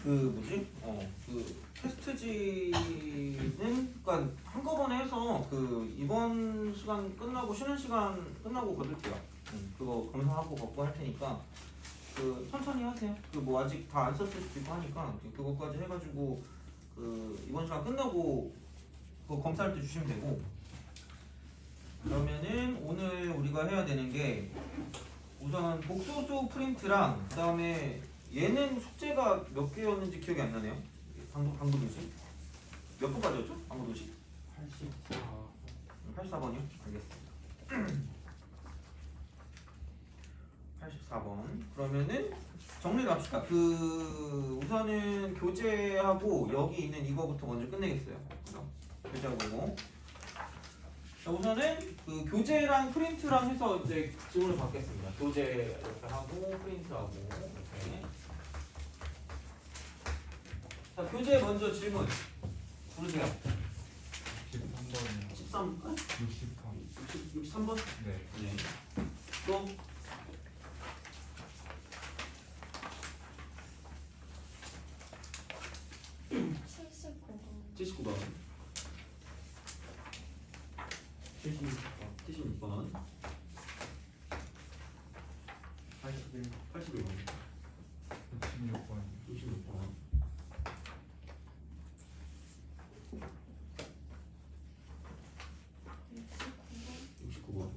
그 뭐지? 그 테스트지는 그러니까 한꺼번에 해서 그 이번 시간 끝나고 쉬는 시간 끝나고 거둘게요. 그거 검사하고 걷고 할 테니까 그 천천히 하세요. 그 뭐 아직 다 안 썼을 수도 있고 하니까 그거까지 해가지고 그 이번 시간 끝나고 그거 검사할 때 주시면 되고. 그러면은 오늘 우리가 해야 되는 게 우선 복소수 프린트랑 그 다음에 얘는 숙제가 몇 개였는지 기억이 안 나네요. 방도도시 몇 번까지였죠? 방도도시 84번이요? 알겠습니다. 84번. 그러면은 정리를 합시다. 그 우선은 교재하고 여기 있는 이거부터 먼저 끝내겠어요. 그죠? 교재하고 이거. 자, 우선은 그 교재랑 프린트랑 해서 이제 질문을 받겠습니다. 교재 이렇게 하고 프린트하고 이렇게. 자, 교재 먼저 질문 부르세요. 13번이요. 13, 63번? 네. 네. 또 79번. 76번. 81번. 66번. 66번. 69번.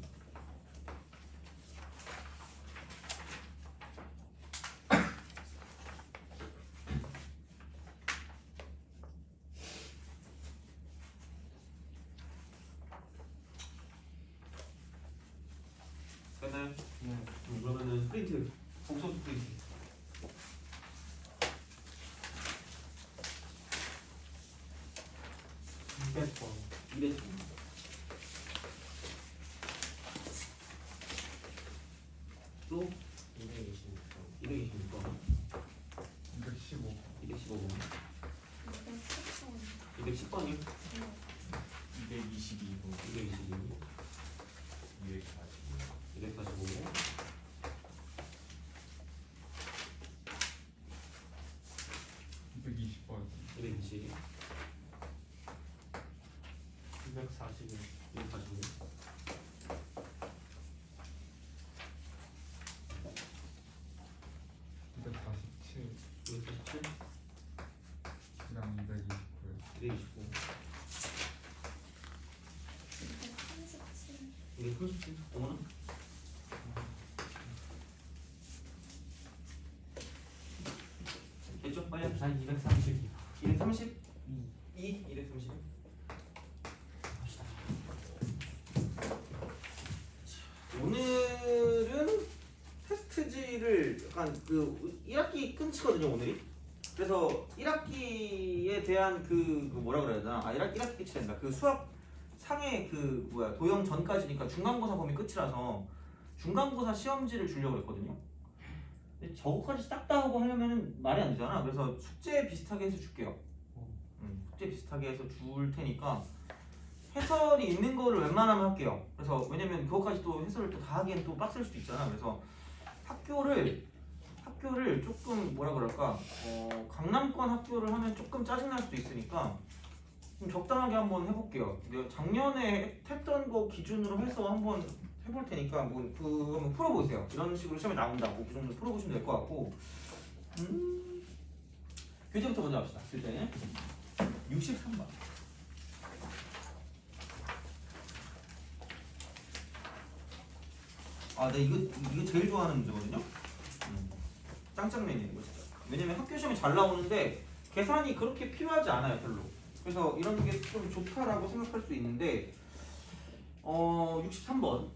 '됐나요? 네. 그러면은 프린트 복소수 프린트 200번. 200번. 또 226번. 226번. 215번. 215번. 210번이요. 222번. 222. 240. 245. 220번. 220. 241. 245. 247. 247. 그다음 229. 229. 237. 어머나. 됐죠? 빨리 합시다. 232. 230. 230. 합시다. 오늘은 테스트지를 약간 그 1학기 끝이거든요, 오늘이. 그래서 1학기에 대한 그 뭐라 그래야 되나? 1학기 끝이 된다. 그 수학 상의 그 뭐야 도형 전까지니까 중간고사 범위 끝이라서 중간고사 시험지를 주려고 했거든요. 근데 저거까지 싹 다 하고 하려면은 말이 안 되잖아. 그래서 숙제 비슷하게 해서 줄게요. 숙제 비슷하게 해서 줄 테니까 해설이 있는 거를 웬만하면 할게요. 그래서 왜냐면 그거까지 또 해설을 또 다 하기엔 또 빡셀 수도 있잖아. 그래서 학교를 조금 뭐라 그럴까 강남권 학교를 하면 조금 짜증날 수도 있으니까 좀 적당하게 한번 해볼게요. 내가 작년에 했던 거 기준으로 해서 한번 해볼 테니까 그 한번 풀어보세요. 이런 식으로 시험에 나온다고 그 정도 풀어보시면 될 것 같고. 교재부터 먼저 합시다. 교재 63번. 아, 네, 이거 제일 좋아하는 문제거든요. 짱짱맨이에요, 이거 진짜. 왜냐면 학교 시험에 잘 나오는데 계산이 그렇게 필요하지 않아요, 별로. 그래서 이런 게 좀 좋다라고 생각할 수 있는데 63번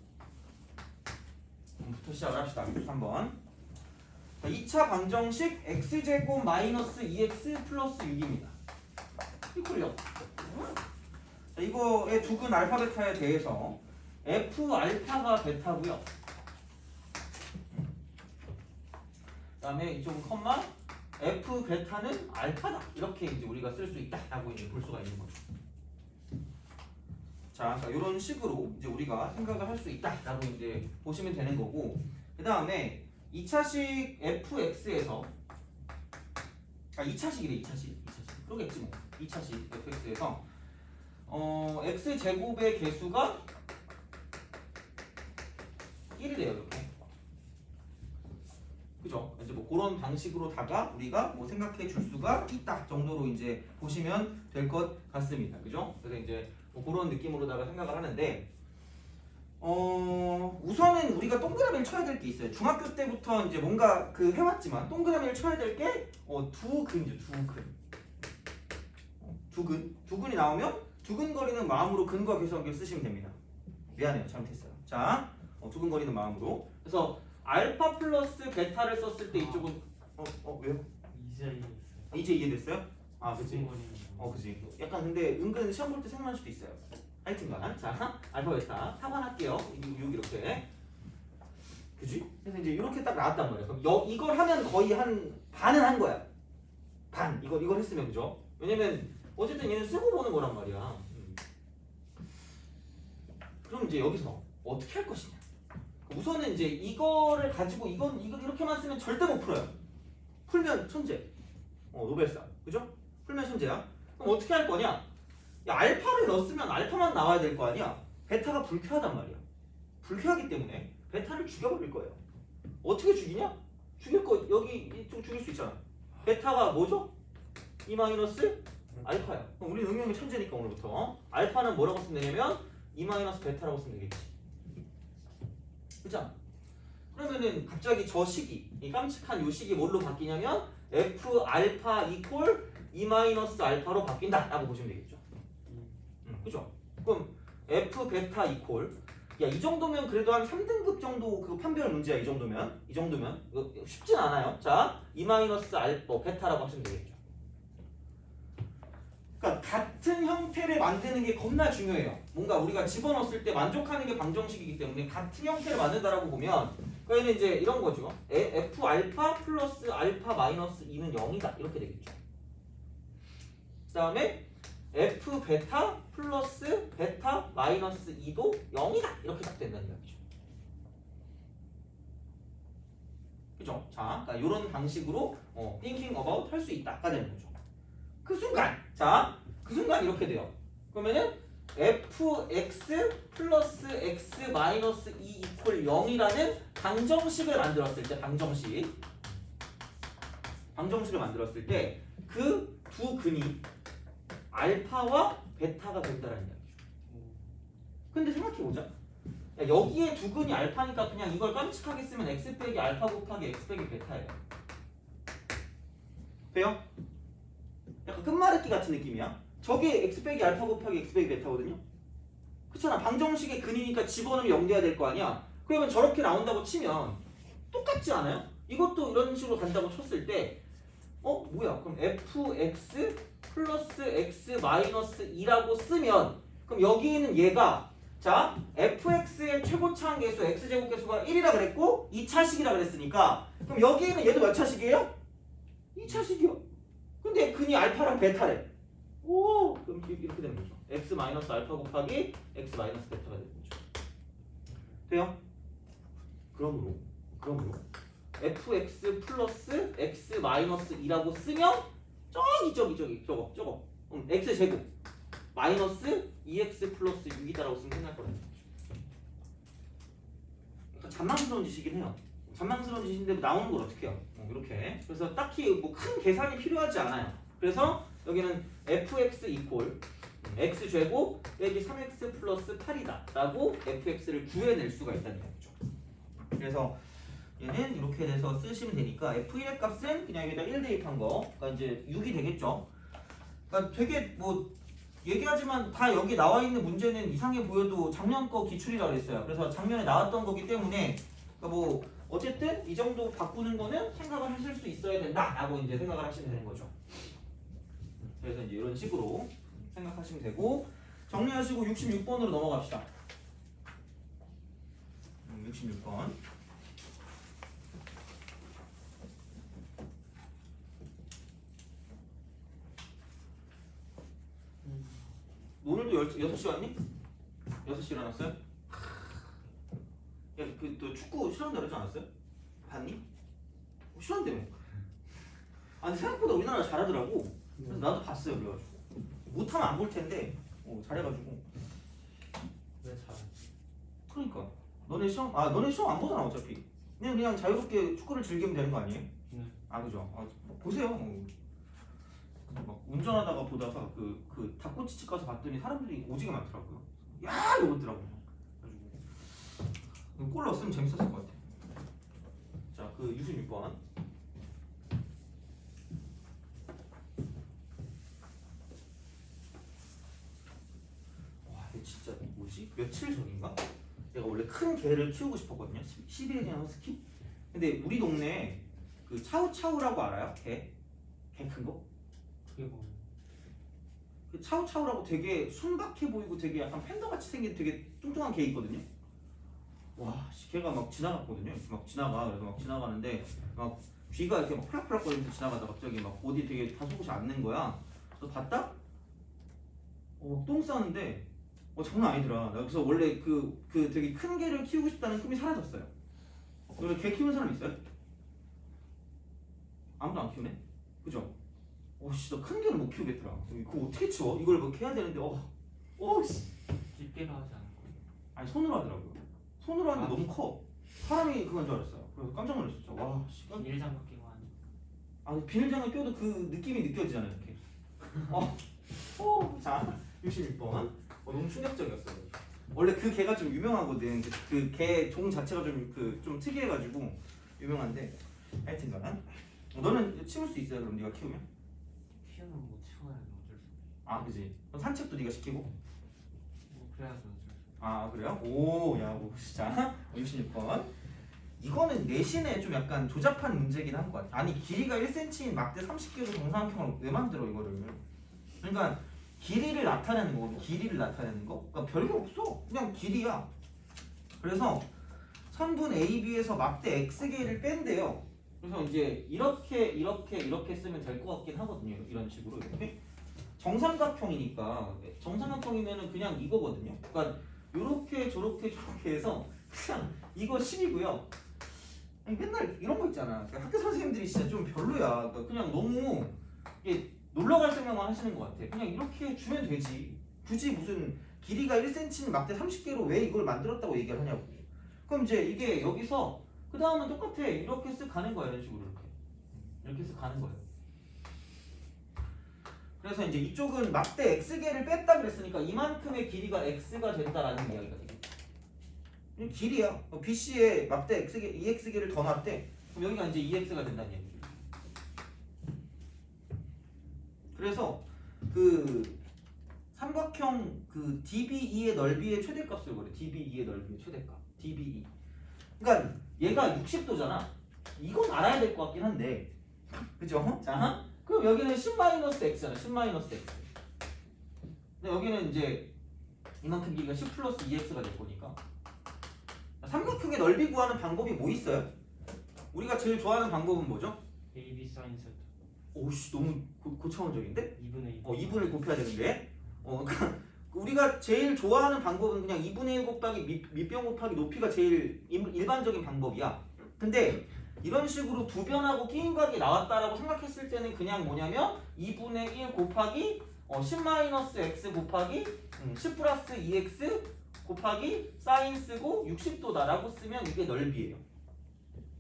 부터 시작을 합시다. 63번. 2차 방정식 x제곱 마이너스 2x 플러스 6입니다. 이거요. 자, 이거의 두근 알파 베타에 대해서 f 알파가 베타고요. 그다음에 이쪽 컴마 f 베타는 알파다. 이렇게 이제 우리가 쓸 수 있다라고 이제 볼 수가 있는 거죠. 자, 이런 식으로 이제 우리가 생각을 할 수 있다라고 이제 보시면 되는 거고. 그다음에 2차식 fx에서 아 2차식이래 2차식 그러겠지 뭐 2차식 fx에서 x제곱의 개수가 1이래요 이렇게 그죠? 이제 뭐 그런 방식으로다가 우리가 뭐 생각해 줄 수가 있다 정도로 이제 보시면 될 것 같습니다 그죠? 그래서 이제 뭐 그런 느낌으로다가 생각을 하는데 우선은 우리가 동그라미를 쳐야 될 게 있어요. 중학교 때부터 이제 뭔가 그 해왔지만 동그라미를 쳐야 될 게 두근이죠. 두근이 나오면 두근거리는 마음으로 근과 계수관계를 쓰시면 됩니다. 미안해요. 잘못했어요. 자, 두근거리는 마음으로. 그래서 알파 플러스 베타를 썼을 때 이쪽은 왜요? 이제 이해됐어요? 아, 그치. 그치. 약간 근데 은근 시험 볼 때 생각날 수도 있어요. 하여튼간 자 알파 베타 타반할게요. 6 이렇게 그지? 그래서 이제 이렇게 딱 나왔단 말이야. 그럼 이걸 하면 거의 한 반은 한 거야. 반 이걸 했으면 그죠? 왜냐면 어쨌든 얘는 쓰고 보는 거란 말이야. 그럼 이제 여기서 어떻게 할 것이냐? 우선은 이제 이거를 가지고 이거 이렇게만 쓰면 절대 못 풀어요. 풀면 천재. 노벨상 그죠? 풀면 천재야. 그럼 어떻게 할 거냐? 야, 알파를 넣었으면 알파만 나와야 될 거 아니야? 베타가 불쾌하단 말이야. 불쾌하기 때문에 베타를 죽여버릴 거예요. 어떻게 죽이냐? 죽일 거 여기 좀 죽일 수 있잖아. 베타가 뭐죠? 2 마이너스 알파야. 그럼 우리 응용이 천재니까 오늘부터 알파는 뭐라고 쓰면 되냐면 2 마이너스 베타라고 쓰면 되겠지. 그죠? 그러면은 갑자기 저 식이 이 깜찍한 요 식이 뭘로 바뀌냐면 f 알파 이퀄 2 마이너스 알파로 바뀐다 라고 보시면 되겠죠. 그죠? 그럼 f 베타 이퀄 이 정도면 그래도 한 3등급 정도 그 판별 문제야. 이 정도면 이거 쉽진 않아요. 자, 2 마이너스 알파 베타라고 하시면 되겠죠. 그러니까 같은 형태를 만드는 게 겁나 중요해요. 뭔가 우리가 집어넣었을 때 만족하는 게 방정식이기 때문에 같은 형태를 만든다라고 보면 그러니까 이제 이런 거죠. f 알파 플러스 알파 마이너스 2는 0이다 이렇게 되겠죠. 그다음에 f 베타 플러스 베타 마이너스 2도 0이다 이렇게 딱 된다는 이야기죠. 그죠? 자, 그러니까 이런 방식으로 thinking about 할 수 있다가 되는 거죠. 그 순간 이렇게 돼요. 그러면은 fx 플러스 x 마이너스 2 이퀄 0이라는 방정식을 만들었을 때 방정식을 만들었을 때 그 두 근이 알파와 베타가 된다라는 이야기죠. 근데 생각해보자. 여기에 두 근이 알파니까 그냥 이걸 깜찍하게 쓰면 x 빼기 알파 곱하기 x 빼기 베타예요. 돼요? 약간 끝말잇기 같은 느낌이야. 저게 x 빼기 알파 곱하기 x 빼기 베타거든요. 그렇잖아. 방정식의 근이니까 집어넣으면 0 돼야 될 거 아니야. 그러면 저렇게 나온다고 치면 똑같지 않아요? 이것도 이런 식으로 간다고 쳤을 때 뭐야? 그럼 fx 플러스 x 마이너스 2라고 쓰면 그럼 여기에는 얘가 자 fx의 최고차항 계수 x제곱 계수가 1이라 그랬고 2차식이라 그랬으니까 그럼 여기에는 얘도 몇 차식이에요? 2차식이요. 근데 근이 알파랑 베타래. 오 그럼 이렇게 되는 거죠. x 마이너스 알파 곱하기 x 마이너스 베타가 되는 거죠. 돼요? 그러므로 fx 플러스 x 마이너스 2라고 쓰면 저기 저거 x 제곱 마이너스 2x 플러스 6이다라고 쓰면 끝날 거라는 거죠. 약간 잔망스러운 짓이긴 해요. 잔망스러운 짓인데 나오는 걸 어떻게 해요? 이렇게. 그래서 딱히 뭐 큰 계산이 필요하지 않아요. 그래서 여기는 fx 이퀄 x 제곱 빼기 3x 플러스 8이다 라고 fx를 구해낼 수가 있다는 거죠. 그래서 얘는 이렇게 돼서 쓰시면 되니까 f1의 값은 그냥 여기다 1 대입한 거 그러니까 이제 6이 되겠죠. 그러니까 되게 뭐 얘기하지만 다 여기 나와 있는 문제는 이상해 보여도 작년 거 기출이라고 그랬어요. 그래서 작년에 나왔던 거기 때문에 그러니까 뭐 어쨌든 이 정도 바꾸는 거는 생각을 하실 수 있어야 된다라고 이제 생각을 하시면 되는 거죠. 그래서 이제 이런 식으로 생각하시면 되고 정리하시고 66번으로 넘어갑시다. 66번. 오늘도 6시 왔니? 6시 일어났어요? 야, 그 너 축구 싫어한다 그러지 않았어요? 봤니? 싫어한다며. 아니 생각보다 우리나라 잘하더라고. 그래서 나도 봤어요. 그래가지고 못하면 안 볼 텐데 잘해가지고. 왜 잘하지? 그러니까 너네 시험 안 보잖아 어차피. 그냥 자유롭게 축구를 즐기면 되는 거 아니에요? 네. 아 그죠. 보세요. 막 운전하다가 보다가 그 닭꼬치집 가서 봤더니 사람들이 오지게 많더라고요. 야 이러더라고요. 그래가지고 골 넣었으면 재밌었을 것 같아. 자, 그 66번. 와, 이거 진짜 뭐지? 며칠 전인가? 내가 원래 큰 개를 키우고 싶었거든요. 시베리안 허스키. 근데 우리 동네에 그 차우차우라고 알아요? 개 큰 거? 그게 뭐? 그 차우차우라고 되게 순박해 보이고 되게 약간 팬더같이 생긴 되게 뚱뚱한 개 있거든요. 와, 걔가 막 지나갔거든요. 막 지나가. 그래서 막 지나가는데 막 귀가 이렇게 막 플락플락거리면서 지나가다 갑자기 막 어디 되게 다소곳이 앉는 거야. 그래서 봤다? 똥 싸는데 장난 아니더라. 나 그래서 원래 그 되게 큰 개를 키우고 싶다는 꿈이 사라졌어요. 원래 개 키우는 사람 있어요? 아무도 안 키우네? 그죠? 씨, 나 큰 개는 못 키우겠더라. 그거 어떻게 치워? 이걸 막 해야 되는데 씨. 집게로 하지 않고. 아니 손으로 하더라고요. 손으로 하는데 아, 너무 커. 사람이 그건 줄 알았어요. 그래서 깜짝 놀랐었죠. 와, 씨. 비닐 장갑 끼고 하는. 아니 비닐장갑 껴도 그 느낌이 느껴지잖아요. 이렇게. 자, 66번. 너무 충격적이었어요. 원래 그 개가 좀 유명하거든. 그 개 종 자체가 좀 특이해가지고 유명한데. 하여튼간 너는 키울 수 있어요? 그럼 네가 키우면? 키우는 못 치워야지 어쩔 수 없지. 아, 그지. 그럼 산책도 네가 시키고? 뭐 그래야지 어쩔 수 없지. 아, 그래요? 오, 야, 진짜. 66번. 이거는 내신에 좀 약간 조잡한 문제긴 한 것 같아. 아니, 길이가 1cm인 막대 30개로 정사각형을 왜 만들어 이거를? 그러니까 길이를 나타내는 거, 길이를 나타내는 거. 그러니까 별게 없어. 그냥 길이야. 그래서 선분 AB에서 막대 X개를 뺀대요. 그래서 이제 이렇게 쓰면 될 것 같긴 하거든요. 이런 식으로 이렇게. 정삼각형이니까 정삼각형이면은 그냥 이거거든요. 그러니까 요렇게 저렇게 해서 그냥 이거 10이고요. 아니, 맨날 이런 거 있잖아. 그러니까 학교 선생님들이 진짜 좀 별로야. 그러니까 그냥 너무 이게 놀러 갈 생각만 하시는 것 같아. 그냥 이렇게 주면 되지. 굳이 무슨 길이가 1cm는 막대 30개로 왜 이걸 만들었다고 얘기를 하냐고. 그럼 이제 이게 여기서 그 다음은 똑같아. 이렇게 쓱 가는 거야. 이런 식으로 이렇게 쓱 가는 거예요. 그래서 이제 이쪽은 막대 x개를 뺐다 그랬으니까 이만큼의 길이가 x가 된다라는 이야기가 되겠죠. 길이야. BC에 막대 x개, 2x개를 더 놨대. 그럼 여기가 이제 2x가 된다는 얘기죠. 그래서 그 삼각형 그 DBE의 넓이의 최대값을 그래. DBE의 넓이의 최대값. DBE. 그러니까 얘가 60도잖아. 이건 알아야 될 것 같긴 한데. 그죠? 자, 그럼 여기는 10-x잖아. 10-x. 근데 여기는 이제 이만큼 길이가 10 플러스 2x가 될 거니까. 삼각형의 넓이 구하는 방법이 뭐 있어요? 우리가 제일 좋아하는 방법은 뭐죠? AB 사인 세트. 오씨, 너무 고차원적인데? 2분의 2. 2분을 곱해야 되는데. 그러니까 우리가 제일 좋아하는 방법은 그냥 2분의 1 곱하기 밑변 곱하기 높이가 제일 일반적인 방법이야. 근데 이런 식으로 두 변하고 끼인 각이 나왔다라고 생각했을 때는 그냥 뭐냐면 2분의 1 곱하기 10-x 곱하기 10 플러스 2x 곱하기 사인 쓰고 60도다라고 쓰면 이게 넓이에요.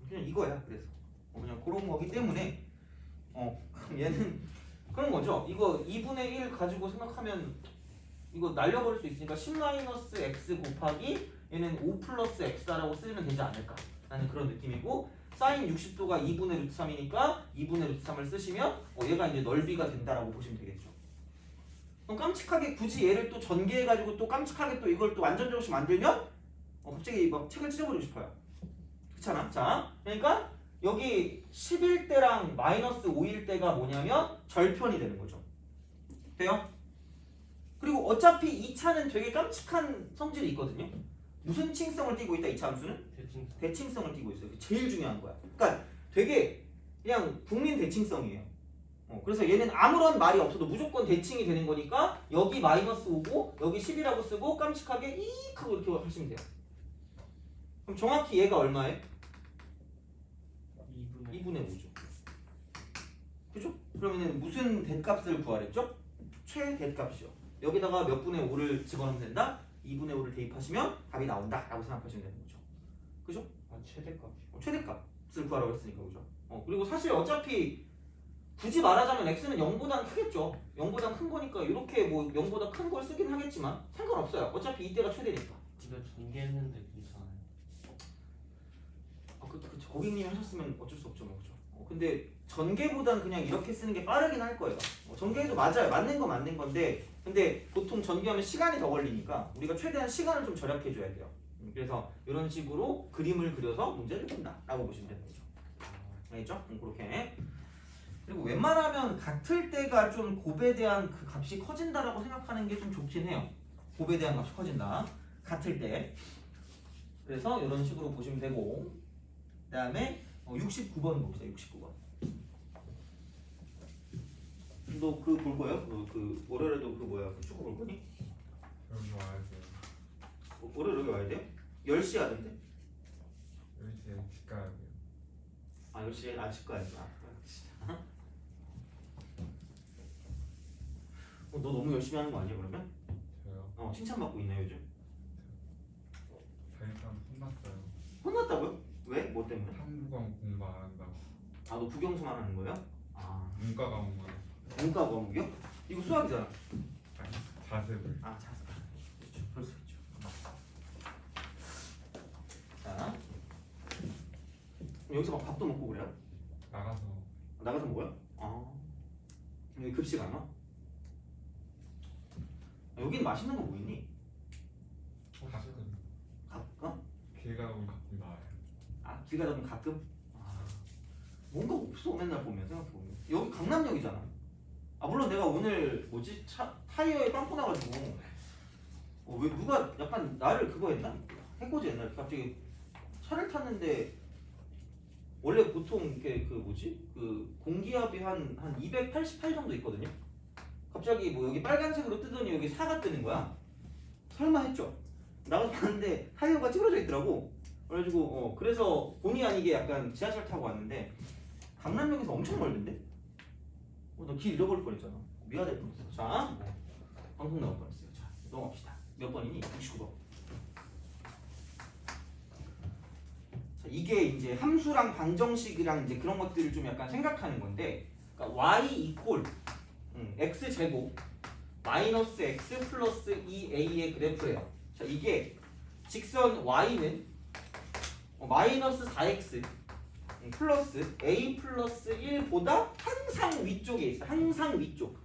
그냥 이거야. 그래서 그냥 그런 거기 때문에 그럼 얘는 그런 거죠. 이거 2분의 1 가지고 생각하면 이거 날려버릴 수 있으니까 10-x 곱하기 얘는 5 플러스 x다라고 쓰면 되지 않을까 라는 그런 느낌이고, 사인 60도가 2분의 루트 3이니까 2분의 루트 3을 쓰시면 얘가 이제 넓이가 된다라고 보시면 되겠죠. 그럼 깜찍하게 굳이 얘를 또 전개해가지고 또 깜찍하게 또 이걸 또 완전적으로 만들면 갑자기 막 책을 찢어버리고 싶어요. 그렇잖아. 자, 그러니까 여기 10일 때랑 마이너스 5일 때가 뭐냐면 절편이 되는 거죠. 돼요? 그리고 어차피 2차는 되게 깜찍한 성질이 있거든요. 무슨 칭성을 띠고 있다? 2차 함수는? 대칭성을 띠고 있어요. 제일 중요한 거야. 그러니까 되게 그냥 국민 대칭성이에요. 그래서 얘는 아무런 말이 없어도 무조건 대칭이 되는 거니까 여기 마이너스 5고 여기 10이라고 쓰고 깜찍하게 이익 하고 이렇게 하시면 돼요. 그럼 정확히 얘가 얼마예요? 2분의 5죠. 그죠? 그러면은 무슨 대값을 구하랬죠? 최대값이요. 여기다가 몇 분의 5를 집어넣으면 된다? 2분의 5를 대입하시면 답이 나온다 라고 생각하시면 되는 거죠. 그죠? 아 최대값이. 최대값을 구하라고 했으니까 그죠? 그리고 사실 어차피 굳이 말하자면 x는 0보다는 크겠죠. 0보다 큰 거니까 이렇게 뭐 0보다 큰 걸 쓰긴 하겠지만 상관없어요. 어차피 이때가 최대니까. 이거 전개했는데 괜찮아요. 그쵸. 고객님이 하셨으면 어쩔 수 없죠, 뭐 그죠? 근데 전개보다는 그냥 이렇게 쓰는 게 빠르긴 할 거예요. 전개해도 맞아요. 맞는 건 맞는 건데, 근데 보통 전개하면 시간이 더 걸리니까 우리가 최대한 시간을 좀 절약해 줘야 돼요. 그래서 이런 식으로 그림을 그려서 문제를 푼다라고 보시면 되는 거죠. 알겠죠? 그렇게. 그리고 웬만하면 같을 때가 좀 곱에 대한 그 값이 커진다라고 생각하는 게 좀 좋긴 해요. 곱에 대한 값이 커진다. 같을 때. 그래서 이런 식으로 보시면 되고, 그 다음에 69번 봅시다. 69번. 너 그 볼 거야? 너 그 월요일에도 그 뭐야? 그 축구 볼 거니? 여기 와야 돼요. 월요일 여기 와야 돼요? 10시 하던데? 10시에 집 가야 돼요. 아 10시에 아직 가야 돼. 너 너무 열심히 하는 거 아니야 그러면? 저요? 칭찬받고 있네 요즘. 자기랑 혼났어요. 혼났다고요? 왜? 뭐 때문에? 한국어 공부 안 한다고. 아 너 국영수만 하는 거예요? 아 문과 과목만. 문과 과목이요? 이거 수학이잖아. 아니, 자습을. 아 자습. 그렇죠. 그럴 수 있죠. 자 여기서 막 밥도 먹고 그래요? 나가서 먹어요? 아 여기 급식 안 와? 여긴 맛있는 거 뭐 있니? 가끔. 가끔? 길 가면 가끔 나와요. 길 가다 보면 가끔? 뭔가 없어 맨날 보면 생각해보면 여기 강남역이잖아. 물론 내가 오늘 뭐지 타이어에 빵꾸 나가지고 왜 누가 약간 나를 그거 했나? 해코지 옛날에 갑자기 차를 탔는데 원래 보통 이렇게 그 뭐지 그 공기압이 한 288 정도 있거든요. 갑자기 뭐 여기 빨간색으로 뜨더니 여기 4가 뜨는 거야. 설마 했죠. 나가서 봤는데 타이어가 찌그러져 있더라고. 그래가지고 그래서 본의 아니게 약간 지하철 타고 왔는데 강남역에서 엄청 멀던데? 너 길 잃어버릴 뻔했잖아. 미안할 뻔했어. 자, 방송 나올 뻔했어요. 자, 넘어갑시다. 몇 번이니? 69번. 자, 이게 이제 함수랑 방정식이랑 이제 그런 것들을 좀 약간 생각하는 건데, 그러니까 y 이퀄 x 제곱 마이너스 x 플러스 2a의 그래프예요. 자, 이게 직선 y는 마이너스 4x 플러스 a 플러스 1보다 항상 위쪽에 있어. 항상 위쪽.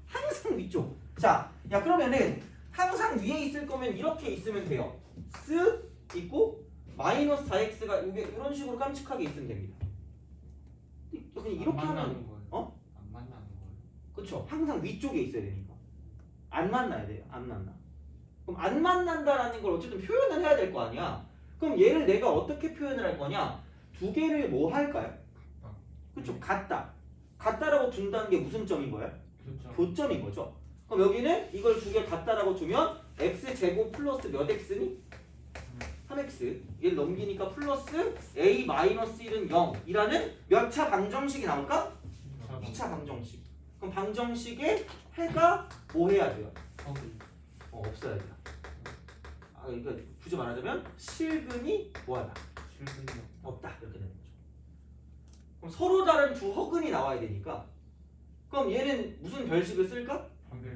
자, 야 그러면은 항상 위에 있을 거면 이렇게 있으면 돼요. 스 있고 마이너스 4x가 이게 이런 식으로 깜찍하게 있으면 됩니다. 그냥 이렇게 하면 거예요. 안 만나는 거예요. 그렇죠. 항상 위쪽에 있어야 되니까. 안 만나야 돼요. 안 만나. 그럼 안 만난다라는 걸 어쨌든 표현을 해야 될 거 아니야. 그럼 얘를 내가 어떻게 표현을 할 거냐? 두 개를 뭐 할까요? 그렇죠. 같다라고 둔다는 게 무슨 점인 거예요? 교점인 거죠. 그럼 여기는 이걸 두 개 같다라고 두면 x 제곱 플러스 몇 x니? 3x. 얘를 넘기니까 플러스 a 마이너스 1은 0이라는 몇 차 방정식이 나올까? 2차 방정식. 그럼 방정식에 해가 뭐 해야 돼요? 없어야 돼요. 그러니까 굳이 말하자면 실근이 뭐하다? 실근이 없다. 이렇게 되는 거죠. 그럼 서로 다른 두 허근이 나와야 되니까 그럼 얘는 무슨 별식을 쓸까?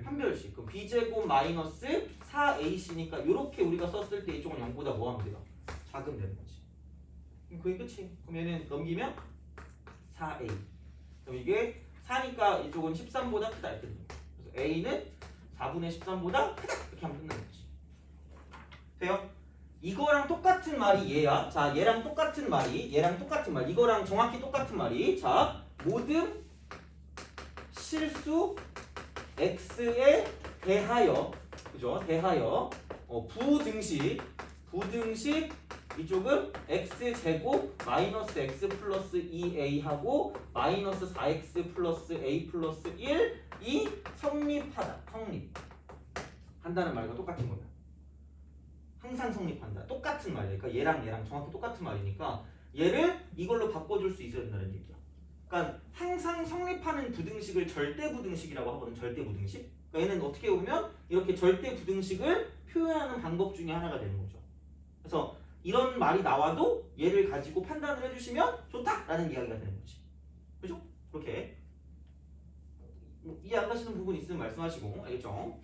한 별식. 그럼 b제곱 마이너스 4ac니까 이렇게 우리가 썼을 때 이쪽은 0보다 뭐 하면 돼요? 작으면 되는 거지. 그럼 그게 끝이. 그럼 얘는 넘기면 4a. 그럼 이게 4니까 이쪽은 13보다 크다 이렇게 되는 거죠. 그래서 a는 4분의 13보다 크다 이렇게 하면 끝나는 거지. 돼요? 이거랑 똑같은 말이 얘야. 자, 얘랑 똑같은 말이 이거랑 정확히 똑같은 말이 자, 모든 실수 x에 대하여 그죠? 대하여 부등식 이쪽은 x 제곱 마이너스 x 플러스 2a 하고 마이너스 4x 플러스 a 플러스 1이 성립하다. 성립한다는 말과 똑같은 거야. 항상 성립한다. 똑같은 말이니까 얘랑 정확히 똑같은 말이니까 얘를 이걸로 바꿔줄 수 있어야 된다는 얘기야. 그러니까 항상 성립하는 부등식을 절대 부등식이라고 하거든. 절대 부등식. 그러니까 얘는 어떻게 보면 이렇게 절대 부등식을 표현하는 방법 중에 하나가 되는 거죠. 그래서 이런 말이 나와도 얘를 가지고 판단을 해주시면 좋다라는 이야기가 되는 거지. 그죠? 그렇게 이해 안 가시는 부분 있으면 말씀하시고. 알겠죠?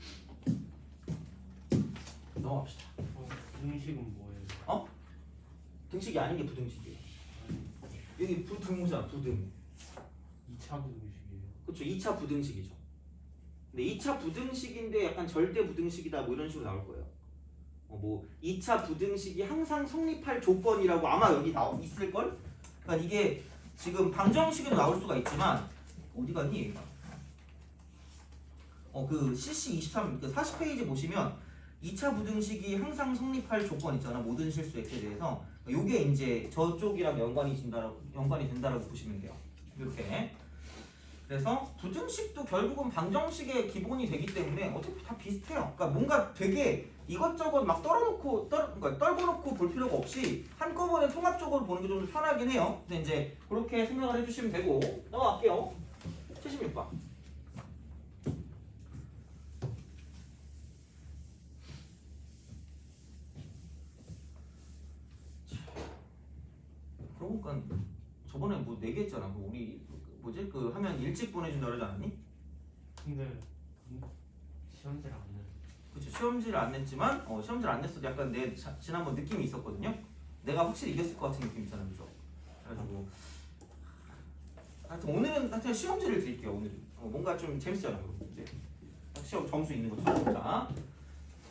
넘어갑시다. 등식은 뭐예요? 어? 등식이 아닌 게 부등식이에요. 아니, 여기 부등이잖아. 부등. 2차 등식이에요. 그렇죠. 2차 부등식이죠. 근데 2차 부등식인데 약간 절대 부등식이다 뭐 이런 식으로 나올 거예요. 뭐 2차 부등식이 항상 성립할 조건이라고 아마 여기 있을 걸. 그러니까 이게 지금 방정식으로 나올 수가 있지만 어디 갔니 얘가? 그 CC 23 그 40페이지 보시면 2차 부등식이 항상 성립할 조건 있잖아. 모든 실수 x에 대해서. 요게 이제 저쪽이랑 연관이 된다라고 보시면 돼요. 이렇게. 그래서 부등식도 결국은 방정식의 기본이 되기 때문에 어차피 다 비슷해요. 그러니까 뭔가 되게 이것저것 막 그러니까 떨궈놓고 볼 필요가 없이 한꺼번에 통합적으로 보는 게 좀 편하긴 해요. 근데 이제 그렇게 생각을 해주시면 되고. 넘어갈게요. 76번. 그러고 보니까 저번에 뭐 4개 했잖아. 우리 뭐지? 그 하면 일찍 보내준다 그러지 않았니? 근데 시험지를 안 내요. 그렇죠. 시험지를 안 냈지만 시험지를 안 냈어도 약간 내 지난번 느낌이 있었거든요. 내가 확실히 이겼을 것 같은 느낌 있잖아요. 그죠? 그래가지고 하여튼 오늘은 하여튼 시험지를 드릴게요. 오늘은 뭔가 좀 재밌잖아요. 이제 시험 점수 있는 것처럼. 자,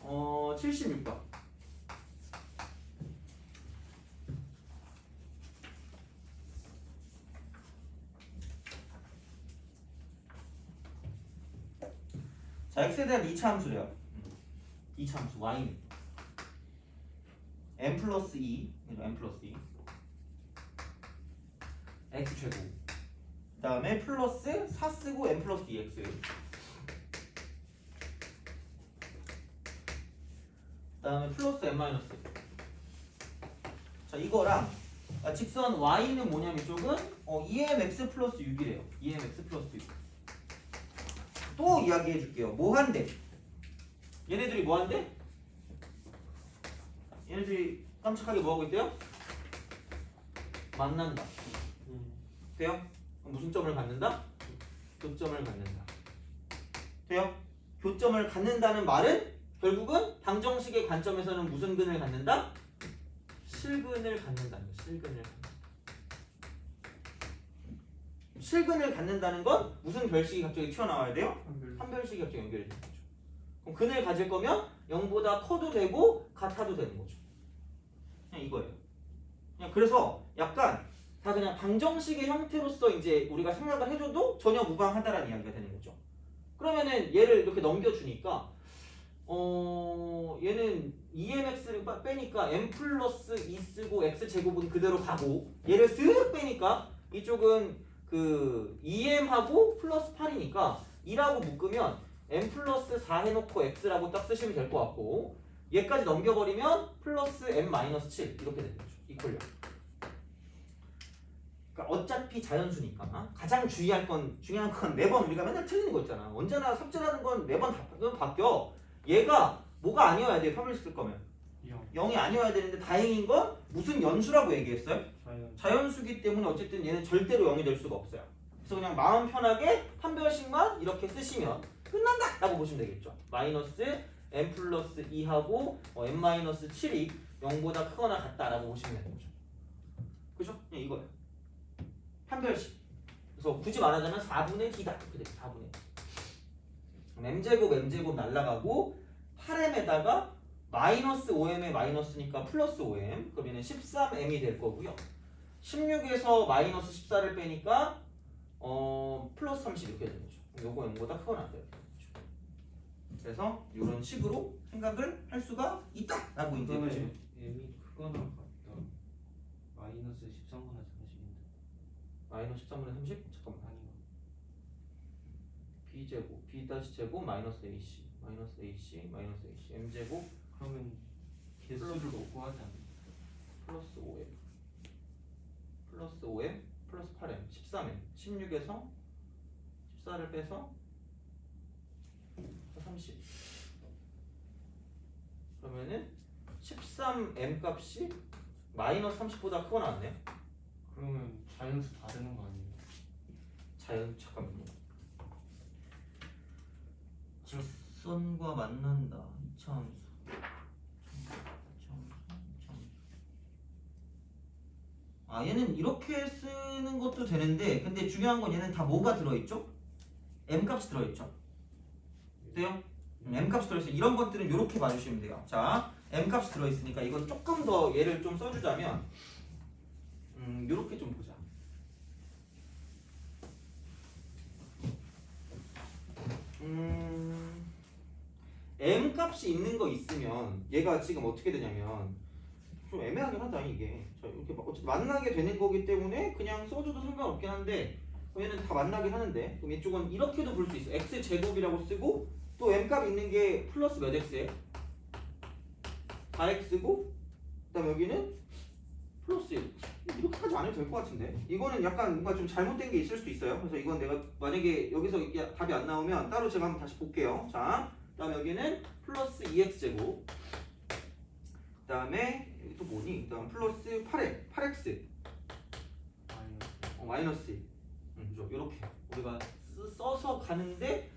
76번. 자, x에 대한 2차 함수래요. 2차 함수 y는 m 플러스 2 m 플러스 2 x 제곱 그 다음에 플러스 4 쓰고 m 플러스 2x 그 다음에 플러스 m 마이너스. 자, 이거랑 직선 y는 뭐냐면 이쪽은 2mx 플러스 6이래요. 2mx 플러스 6. 또 이야기해 줄게요. 뭐 한대? 얘네들이 뭐 한대? 얘네들이 깜찍하게 뭐 하고 있대요? 만난다. 돼요? 무슨 점을 갖는다? 교점을 갖는다. 돼요? 교점을 갖는다는 말은 결국은 방정식의 관점에서는 무슨 근을 갖는다? 실근을 갖는다는 거예요. 실근을 갖는다. 실근을 갖는다는 건 무슨 별식이 갑자기 튀어나와야 돼요? 한별식이 갑자기 연결이 되는 거죠. 그럼 근을 가질 거면 0보다 커도 되고 같아도 되는 거죠. 그냥 이거예요. 그냥 그래서 약간 다 그냥 방정식의 형태로서 이제 우리가 생각을 해줘도 전혀 무방하다라는 이야기가 되는 거죠. 그러면은 얘를 이렇게 넘겨주니까 얘는 2mx를 빼니까 m 플러스 2 쓰고 x 제곱은 그대로 가고 얘를 쓱 빼니까 이쪽은 그 2m하고 플러스 8이니까 2라고 묶으면 m 플러스 4 해놓고 x라고 딱 쓰시면 될 것 같고 얘까지 넘겨버리면 플러스 m 마이너스 7 이렇게 되는 거죠. 이퀄요. 그러니까 어차피 자연수니까 가장 중요한 건 매번 우리가 맨날 틀리는 거 있잖아. 언제나 삽질하는 건 매번 바뀌어. 얘가 뭐가 아니어야 돼. 판별식 쓸 거면 0이 아니어야 되는데 다행인 건 무슨 연수라고 얘기했어요? 자연수기 때문에 어쨌든 얘는 절대로 0이 될 수가 없어요. 그래서 그냥 마음 편하게 판별식만 이렇게 쓰시면 끝난다 라고 보시면 되겠죠. 마이너스 m 플러스 2하고 m 마이너스 7이 0보다 크거나 같다라고 보시면 되는 거죠. 그죠? 그냥 이거예요. 판별식. 그래서 굳이 말하자면 4분의 d다. 이렇게 돼요. 4분의 d. m제곱 날라가고 8m에다가 마이너스 5m에 마이너스니까 플러스 5m. 그러면 13m이 될 거고요. 16에서 마이너스 14를 빼니까 플러스 30 이렇게 되는 거죠. 요거 0보다 크거나 같다 이렇게 되는 거죠. 그래서 이런 식으로 생각을 할 수가 있다라고 이제 보시면 m이 크거나 같다. 마이너스 13분의 30인데. 마이너스 13분의 30? 잠깐만. 아닌가? b제곱 b-제곱 마이너스 ac 마이너스 ac 마이너스 ac m제곱 그러면 개수를 플러스 놓고 하지 않나? 플러스 5m 플러스 5m 플러스 8m 13m 16에서 14를 빼서 30 그러면은 13m 값이 마이너스 30보다 크고 나왔네. 그러면 자연수 다 되는 거 아니에요? 잠깐만요. 직선과 만난다. 이차함수. 아 얘는 이렇게 쓰는 것도 되는데 근데 중요한 건 얘는 다 뭐가 들어있죠? m값이 들어있죠. 돼요? m값이 들어있어요. 이런 것들은 이렇게 봐주시면 돼요. 자 m값이 들어있으니까 이건 조금 더 얘를 좀 써주자면 이렇게 좀 보자. m값이 있는 거 있으면 얘가 지금 어떻게 되냐면 좀 애매하긴 하다 이게. 자 이렇게 어차피 만나게 되는 거기 때문에 그냥 써줘도 상관없긴 한데 얘는 다 만나긴 하는데 그럼 이쪽은 이렇게도 볼 수 있어. x제곱이라고 쓰고 또 m값 있는 게 플러스 몇 x에? 4x고 그 다음 여기는 플러스 1. 이렇게까지 안 해도 될 것 같은데 이거는 약간 뭔가 좀 잘못된 게 있을 수도 있어요. 그래서 이건 내가 만약에 여기서 이게 답이 안 나오면 따로 제가 한번 다시 볼게요. 자 그 다음 여기는 플러스 2x제곱 그 다음에 여기 또 뭐니? 그 다음 플러스 8x 마이너스 1 그죠? 이렇게 우리가 써서 가는데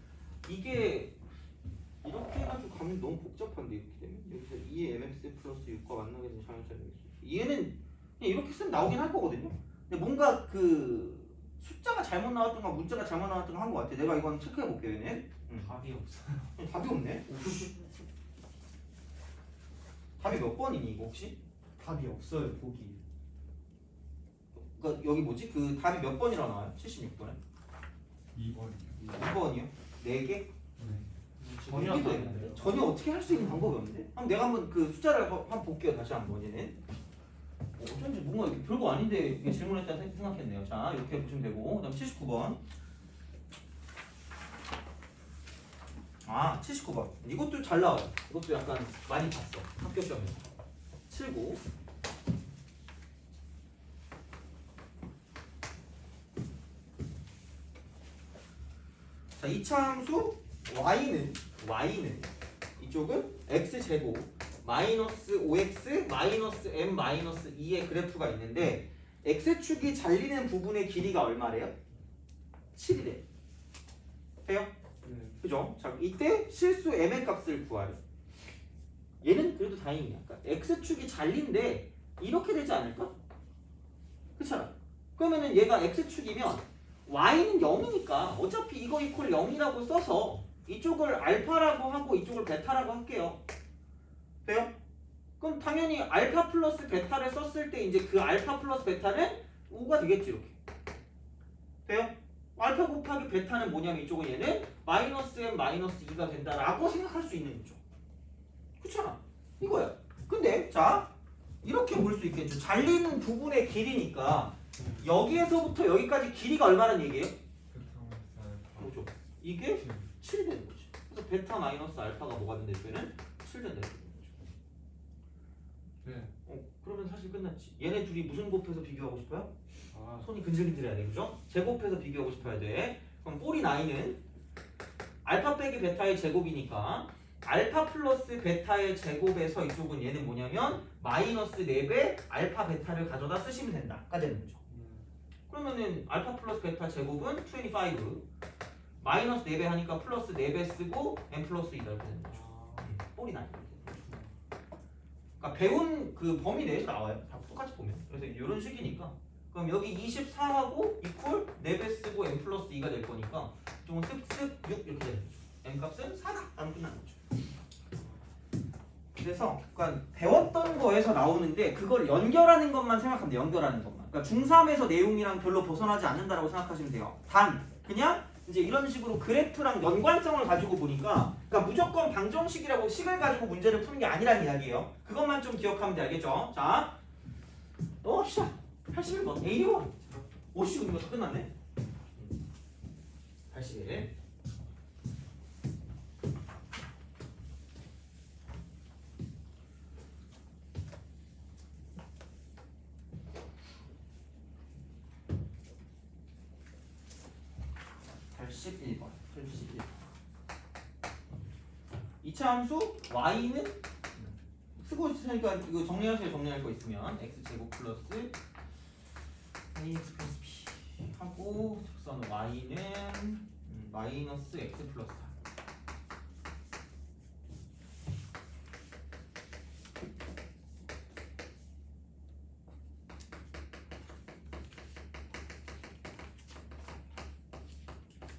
이게 이렇게 해가지고 가면 너무 복잡한데 이렇게 되면 여기서 2mx 플러스 6과 만나게 되는 자연수가 되겠어. 얘는 그냥 이렇게 쓰면 나오긴 할 거거든요. 근데 뭔가 그 숫자가 잘못 나왔던가 문자가 잘못 나왔던가 한 것 같아. 내가 이건 체크해 볼게요. 얘는 답이 없어요. 답이 없네. 답이 몇 번이니 이거 혹시? 답이 없어요. 보기. 그러니까 여기 뭐지? 그 답이 몇 번이라 나와요? 76번에? 2번이요. 2번이요? 4개? 네. 전혀 안 되는데요. 전혀 어떻게 할 수 있는 방법이 없는데? 한번 내가 한번 그 숫자를 한번 볼게요. 다시 한번 얘는 어쩐지 뭔가 이렇게 별거 아닌데 이게 질문했다 생각했네요. 자 이렇게 보시면 되고 그 다음 79번 아 79번 이것도 잘 나와요. 이것도 약간 많이 봤어 학교 시험에서 79 자 이차함수 y는 이쪽은 x제곱 마이너스 5x 마이너스 m 마이너스 2의 그래프가 있는데 x축이 잘리는 부분의 길이가 얼마래요? 7이래. 돼요? 네. 그죠? 자 이때 실수 m의 값을 구하래. 얘는 그래도 다행이야. 그러니까 x축이 잘린데 이렇게 되지 않을까? 그렇잖아. 그러면은 얘가 x축이면 y는 0이니까 어차피 이거 이퀄 0이라고 써서 이쪽을 알파라고 하고 이쪽을 베타라고 할게요. 돼요? 그럼 당연히 알파 플러스 베타를 썼을 때 이제 그 알파 플러스 베타는 5가 되겠지 이렇게. 돼요? 알파 곱하기 베타는 뭐냐면 이쪽은 얘는 마이너스 m 마이너스 2가 된다라고 생각할 수 있는 거죠. 그렇잖아. 이거야. 근데 자 이렇게 볼 수 있겠죠. 잘리는 부분의 길이니까 여기에서부터 여기까지 길이가 얼마란 얘기예요? 그렇죠. 이게 7이 되는 거지. 그래서 베타 마이너스 알파가 뭐가 된다 이때는 7 된다 이거죠. 네. 그러면 사실 끝났지. 얘네 둘이 무슨 곱해서 비교하고 싶어요? 아, 손이 근질근질해야 돼, 그죠? 제곱해서 비교하고 싶어야 돼. 그럼 49는 알파 빼기 베타의 제곱이니까 알파 플러스 베타의 제곱에서 이쪽은 얘는 뭐냐면 마이너스 4배 알파 베타를 가져다 쓰시면 된다가 되는 거죠. 그러면은 알파 플러스 베타 제곱은 25 마이너스 4배 하니까 플러스 4배 쓰고 n 플러스 2가 되는 거죠. 49. 그러니까 배운 그 범위 내에서 나와요. 다 똑같이 보면. 그래서 이런 식이니까. 그럼 여기 24하고 이퀄 4배 쓰고 n 플러스 2가 될 거니까 이쪽은 쓱쓱 6 이렇게 되는 거죠. n 값은 4다. 하면 끝나는 거죠. 그래서 그러니까 배웠던 거에서 나오는데 그걸 연결하는 것만 생각하면 돼요. 연결하는 것만. 그러니까 중3에서 내용이랑 별로 벗어나지 않는다라고 생각하시면 돼요. 단 그냥 이제 이런 식으로 그래프랑 연관성을 가지고 보니까 그러니까 무조건 방정식이라고 식을 가지고 문제를 푸는 게 아니라는 이야기예요. 그것만 좀 기억하면 돼. 알겠죠? 자, 시작. 81번 A1 오씨 이거 다 끝났네. 81. 81번. 81번. 2차 함수 y는 쓰고 있으니까 이거 정리하세요. 정리할 거 있으면 x제곱 플러스 ax 플러스 b 하고 직선 y는 마이너스 x 플러스 4.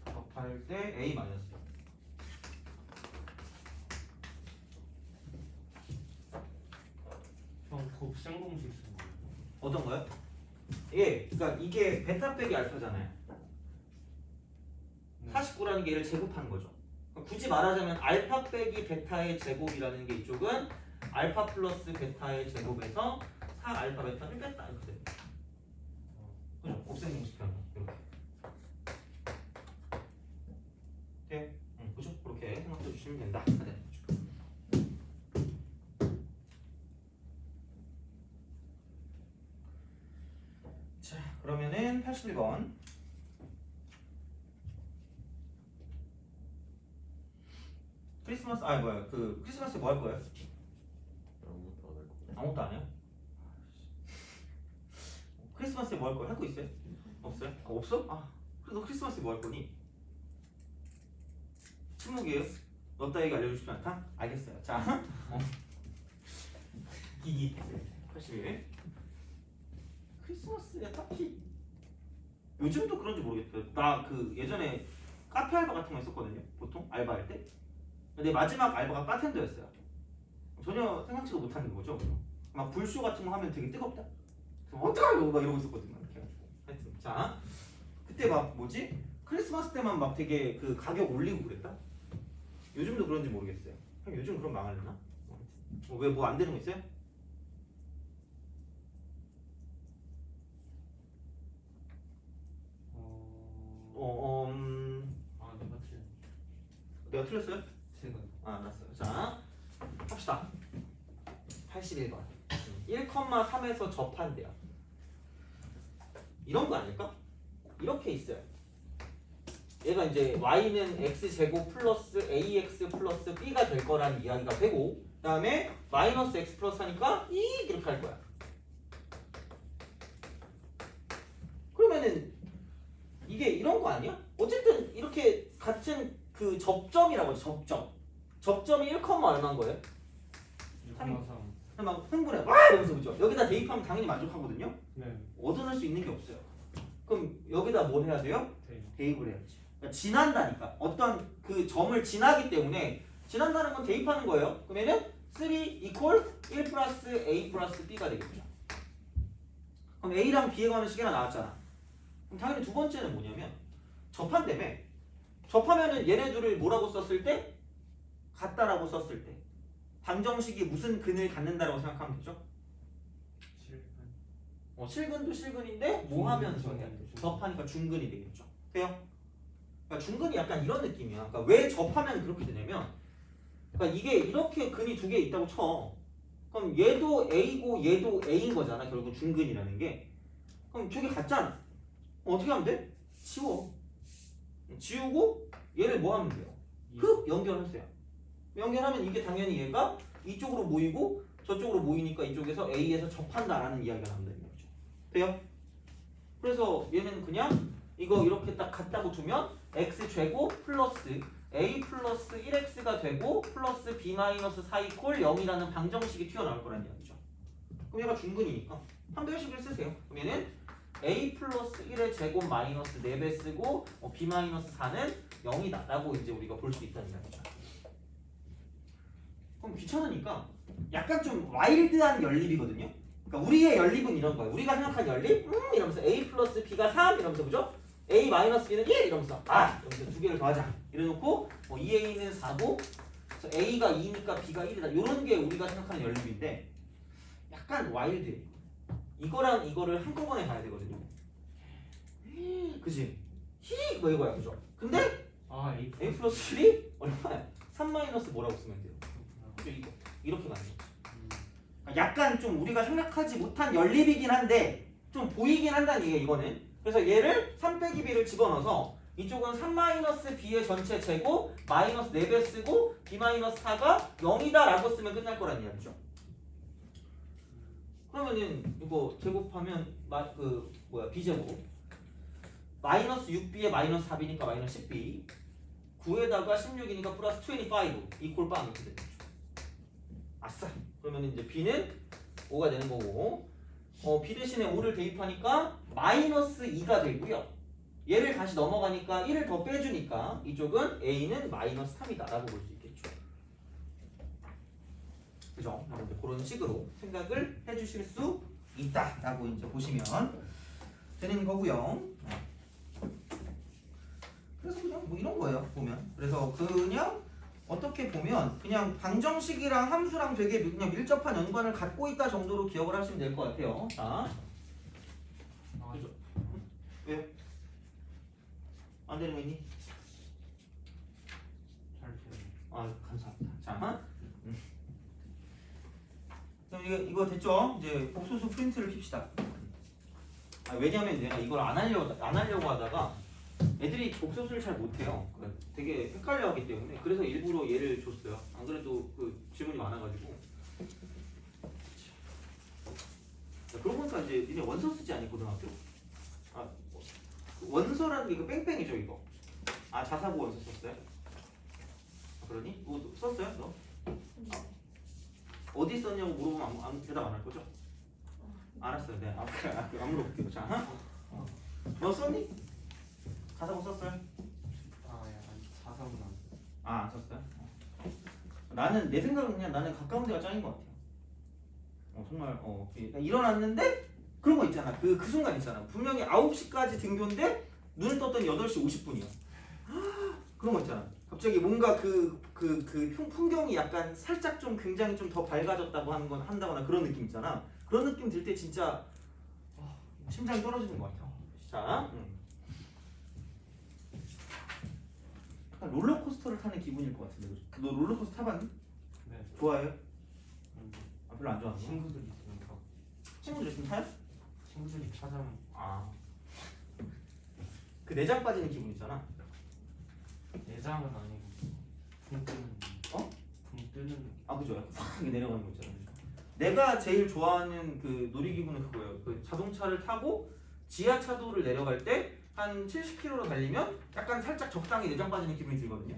접할 때 a 마이너스. 형 곱셈 공식 쓰는 거예요? 어떤 거요? 예, 그러니까 이게 베타 빼기 알파잖아요. 네. 49라는 게 얘를 제곱하는 거죠. 그러니까 굳이 말하자면 알파 빼기 베타의 제곱이라는 게 이쪽은 알파 플러스 베타의 제곱에서 4알파 베타를 뺐다 이렇게 됩니다. 그죠? 곱셈 공식표현 이렇게. 네, 그죠? 그렇게 생각해 주시면 된다. 네. 자, 그러면은 81번. 크리스마스 그 크리스마스에 뭐 할 거예요? 아무것도 안 할 거야. 아무것도 안 해요? 크리스마스에 뭐 할 거예요? 할 거 있어요? 없어요? 없어? 그래 너 크리스마스에 뭐 할 거니? 침묵이에요? 너 따위가 알려주고 싶지 않다? 알겠어요. 자, 기기 81. 크리스마스에 딱히 요즘도 그런지 모르겠어요. 나 그 예전에 카페 알바 같은 거 했었거든요. 보통 알바할 때. 근데 마지막 알바가 바텐더였어요. 전혀 생각지도 못하는 거죠. 막 불쇼 같은 거 하면 되게 뜨겁다. 어떡하려고 막 이러고 있었거든요. 이렇게 해가지고. 하여튼 자, 그때 막 뭐지? 크리스마스 때만 막 되게 그 가격 올리고 그랬다. 요즘도 그런지 모르겠어요. 형 요즘 그럼 망하려나? 왜 뭐 안 되는 거 있어요? 내가 틀렸네. 내가 틀렸어요? 제가 알았어요. 자, 합시다. 81번. 1,3에서 접한대요. 이런 거 아닐까? 이렇게 있어요. 얘가 이제 y는 x제곱 플러스 ax 플러스 b가 될 거라는 이야기가 되고, 그 다음에 마이너스 x 플러스 하니까 이렇게 할 거야. 그러면은 이게 이런 거 아니야? 어쨌든 이렇게 같은 그 접점이라고 하죠. 접점이 1, 얼마인 거예요? 1,3. 막 흥분해 막 이러면서 그죠? 여기다 대입하면 당연히 만족하거든요. 네. 얻어낼 수 있는 게 없어요. 그럼 여기다 뭘 해야 돼요? 대입을 해야지. 그러니까 지난다니까. 어떤 그 점을 지나기 때문에 지난다는 건 대입하는 거예요. 그러면은 3 equal 1 플러스 a 플러스 b가 되겠죠. 그럼 a랑 b에 관한 식이나 나왔잖아. 그럼 당연히 두 번째는 뭐냐면 접한다며. 접하면은 얘네 둘을 뭐라고 썼을 때? 같다라고 썼을 때 방정식이 무슨 근을 갖는다라고 생각하면 되죠? 실근도 실근인데 뭐 하면 저게 접하니까 중근이 되겠죠. 돼요? 그러니까 중근이 약간 이런 느낌이야. 그러니까 왜 접하면 그렇게 되냐면, 그러니까 이게 이렇게 근이 두 개 있다고 쳐. 그럼 얘도 A고 얘도 A인 거잖아. 결국 중근이라는 게. 그럼 두 개 같잖아. 어떻게 하면 돼? 지워. 지우고 얘를 뭐 하면 돼요? 흑 연결하세요. 연결하면 이게 당연히 얘가 이쪽으로 모이고 저쪽으로 모이니까 이쪽에서 A에서 접한다라는 이야기가 나온다는 거죠. 돼요? 그래서 얘는 그냥 이거 이렇게 딱 갖다 붙으면 x제곱 플러스 a 플러스 1x가 되고 플러스 b 마이너스 4 이퀄 0이라는 방정식이 튀어나올 거란 이야기죠. 그럼 얘가 중근이니까 한 배씩을 쓰세요. 그럼 얘는 a 플러스 1의 제곱 마이너스 4배 쓰고 b 마이너스 4는 0이다 라고 이제 우리가 볼 수 있다는 이야기죠. 그럼 귀찮으니까 약간 좀 와일드한 연립이거든요. 그러니까 우리의 연립은 이런 거예요. 우리가 생각한 연립 이러면서 a 플러스 b가 3 이러면서 그죠? a 마이너스 b는 1 이러면서 이러면서 두 개를 더하자 이래놓고 2a는 4고 그래서 a가 2니까 b가 1이다 이런 게 우리가 생각하는 연립인데 약간 와일드해요. 이거랑 이거를 한꺼번에 가야 되거든요. 그지? 뭐 이거야 그죠? 근데 a 플러스 1이 얼마야? 3 마이너스 뭐라고 쓰면 돼요? 그죠? 이거 이렇게 가는 거. 약간 좀 우리가 생각하지 못한 연립이긴 한데 좀 보이긴 한다는 얘기예요 이거는. 그래서 얘를 3 빼기 b를 집어넣어서 이쪽은 3-b의 전체 제곱 마이너스 4배 쓰고 b-4가 0이다 라고 쓰면 끝날 거란 이야기죠. 그러면은 이거 제곱하면 b제곱 마이너스 6b에 마이너스 4b니까 마이너스 10b 9에다가 16이니까 플러스 25 이퀄 빵 이렇게 되죠. 아싸. 그러면 이제 b는 5가 되는 거고 b 대신에 5를 대입하니까 마이너스 2가 되고요. 얘를 다시 넘어가니까 1을 더 빼주니까 이쪽은 a는 마이너스 3이다 라고 볼 수 있겠죠. 그죠? 이제 그런 식으로 생각을 해주실 수 있다 라고 이제 보시면 되는 거고요. 그래서 그냥 뭐 이런 거예요 보면. 그래서 그냥 어떻게 보면 그냥 방정식이랑 함수랑 되게 그냥 밀접한 연관을 갖고 있다 정도로 기억을 하시면 될 것 같아요. 자, 아, 그죠? 왜요? 안 되는 거 있니? 잘 돼요. 아 감사합니다. 자, 그럼 이거 됐죠? 이제 복소수 프린트를 킵시다. 왜냐면 내가 이걸 안 하려고 하다가 애들이 복소수를 잘 못해요. 되게 헷갈려하기 때문에 그래서 일부러 얘를 줬어요. 안 그래도 그 질문이 많아가지고. 그러고 보니까 이제 니네 원서 쓰지 않니 고등학교? 아 원서라는 게 이거 뺑뺑이죠 이거. 아 자사고 원서 썼어요? 아, 그러니? 뭐 썼어요 너? 아, 어디 썼냐고 물어보면 대답 안 할 거죠? 알았어요. 네. 안 물어볼게요. 자, 너 썼니? 자사고 썼어요? 아, 약간 자사고 나. 아, 안 썼어요? 나는 내 생각은 그냥 나는 가까운 데가 짱인 것 같아요. 정말 일어났는데 그런 거 있잖아. 그 순간 있잖아. 분명히 9시까지 등교인데 눈을 떴더니 8시 50분이야. 그런 거 있잖아. 갑자기 뭔가 그 풍경이 약간 살짝 좀 굉장히 좀 더 밝아졌다고 한다거나 그런 느낌 있잖아. 그런 느낌 들 때 진짜 심장이 떨어지는 것 같아요. 자, 약간 롤러코스터를 타는 기분일 것 같은데. 너 롤러코스터 타봤니? 네. 좋아해요? 별로 안 좋아하는 거? 친구들이 있으면 타고. 친구들 있으면 타요? 친구들이 찾아면 그 내장 빠지는 기분 있잖아. 내장은 아니고 붕 뜨는. 어? 붕 뜨는. 그죠? 확 내려가는 거 있잖아. 내가 제일 좋아하는 그 놀이기구는 그거예요. 그 자동차를 타고 지하차도를 내려갈 때 한 70km로 달리면 약간 살짝 적당히 내장 빠지는 기분이 들거든요.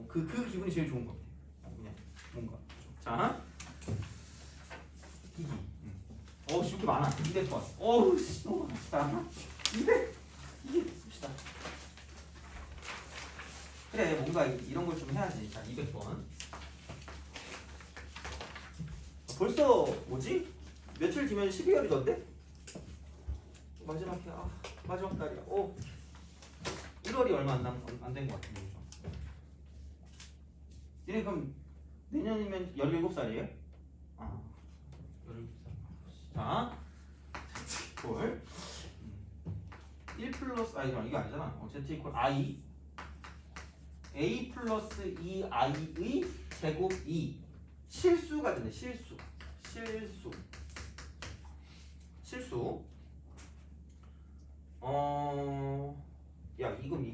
그 기분이 제일 좋은 것 같아요. 그냥 뭔가. 자, 기기. 이렇게 많아. 200번. 너무 많다. 200. 이게 봅시다. 그래, 뭔가 이런 걸 좀 해야지. 자, 200번. 벌써 뭐지? 며칠 뒤면 12월이던데? 마지막 달이야. 1월이 얼마 안 된 것 같은데. 그죠? 얘네 그럼 내년이면 17살이에요? 17살. 자, 이퀄 1 플러스 잠깐 이게 아니잖아. z 이퀄 i a 플러스 2i의 제곱 2 실수가 되네. 실수.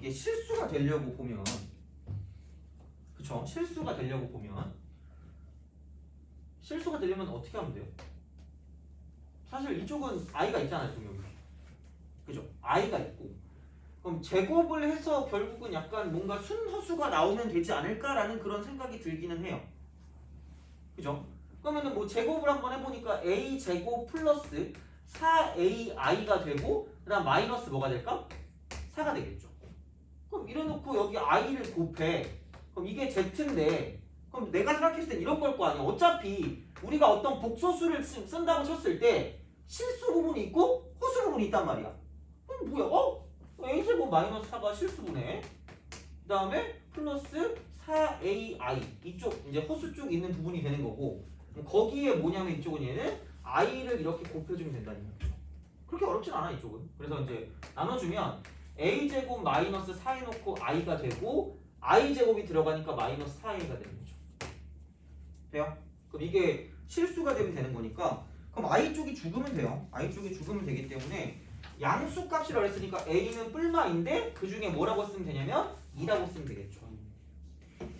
이게 실수가 되려고 보면, 그쵸? 실수가 되려면 어떻게 하면 돼요? 사실 이쪽은 i가 있잖아요, 여기. 그죠? i가 있고. 그럼 제곱을 해서 결국은 약간 뭔가 순허수가 나오면 되지 않을까라는 그런 생각이 들기는 해요. 그죠? 그러면은 뭐 제곱을 한번 해보니까 a 제곱 플러스 4ai가 되고 그다음 마이너스 뭐가 될까? 4가 되겠죠. 그럼 이래놓고 여기 i를 곱해. 그럼 이게 z인데 그럼 내가 생각했을 땐 이런 걸 거 아니야. 어차피 우리가 어떤 복소수를 쓴다고 쳤을 때 실수 부분이 있고 허수 부분이 있단 말이야. 그럼 뭐야? a제곱 마이너스 4가 실수분해. 그 다음에 플러스 4ai 이쪽 이제 허수 쪽 있는 부분이 되는 거고 거기에 뭐냐면 이쪽은 얘는 i를 이렇게 곱해주면 된다는 거죠. 그렇게 어렵진 않아 이쪽은. 그래서 이제 나눠주면 a제곱 마이너스 4 해놓고 i가 되고 i제곱이 들어가니까 마이너스 4a가 되는 거죠. 돼요? 그럼 이게 실수가 되면 되는 거니까 그럼 i 쪽이 죽으면 돼요. i 쪽이 죽으면 되기 때문에 양수 값이라고 했으니까 a는 뿔마인데 그 중에 뭐라고 쓰면 되냐면 2라고 쓰면 되겠죠.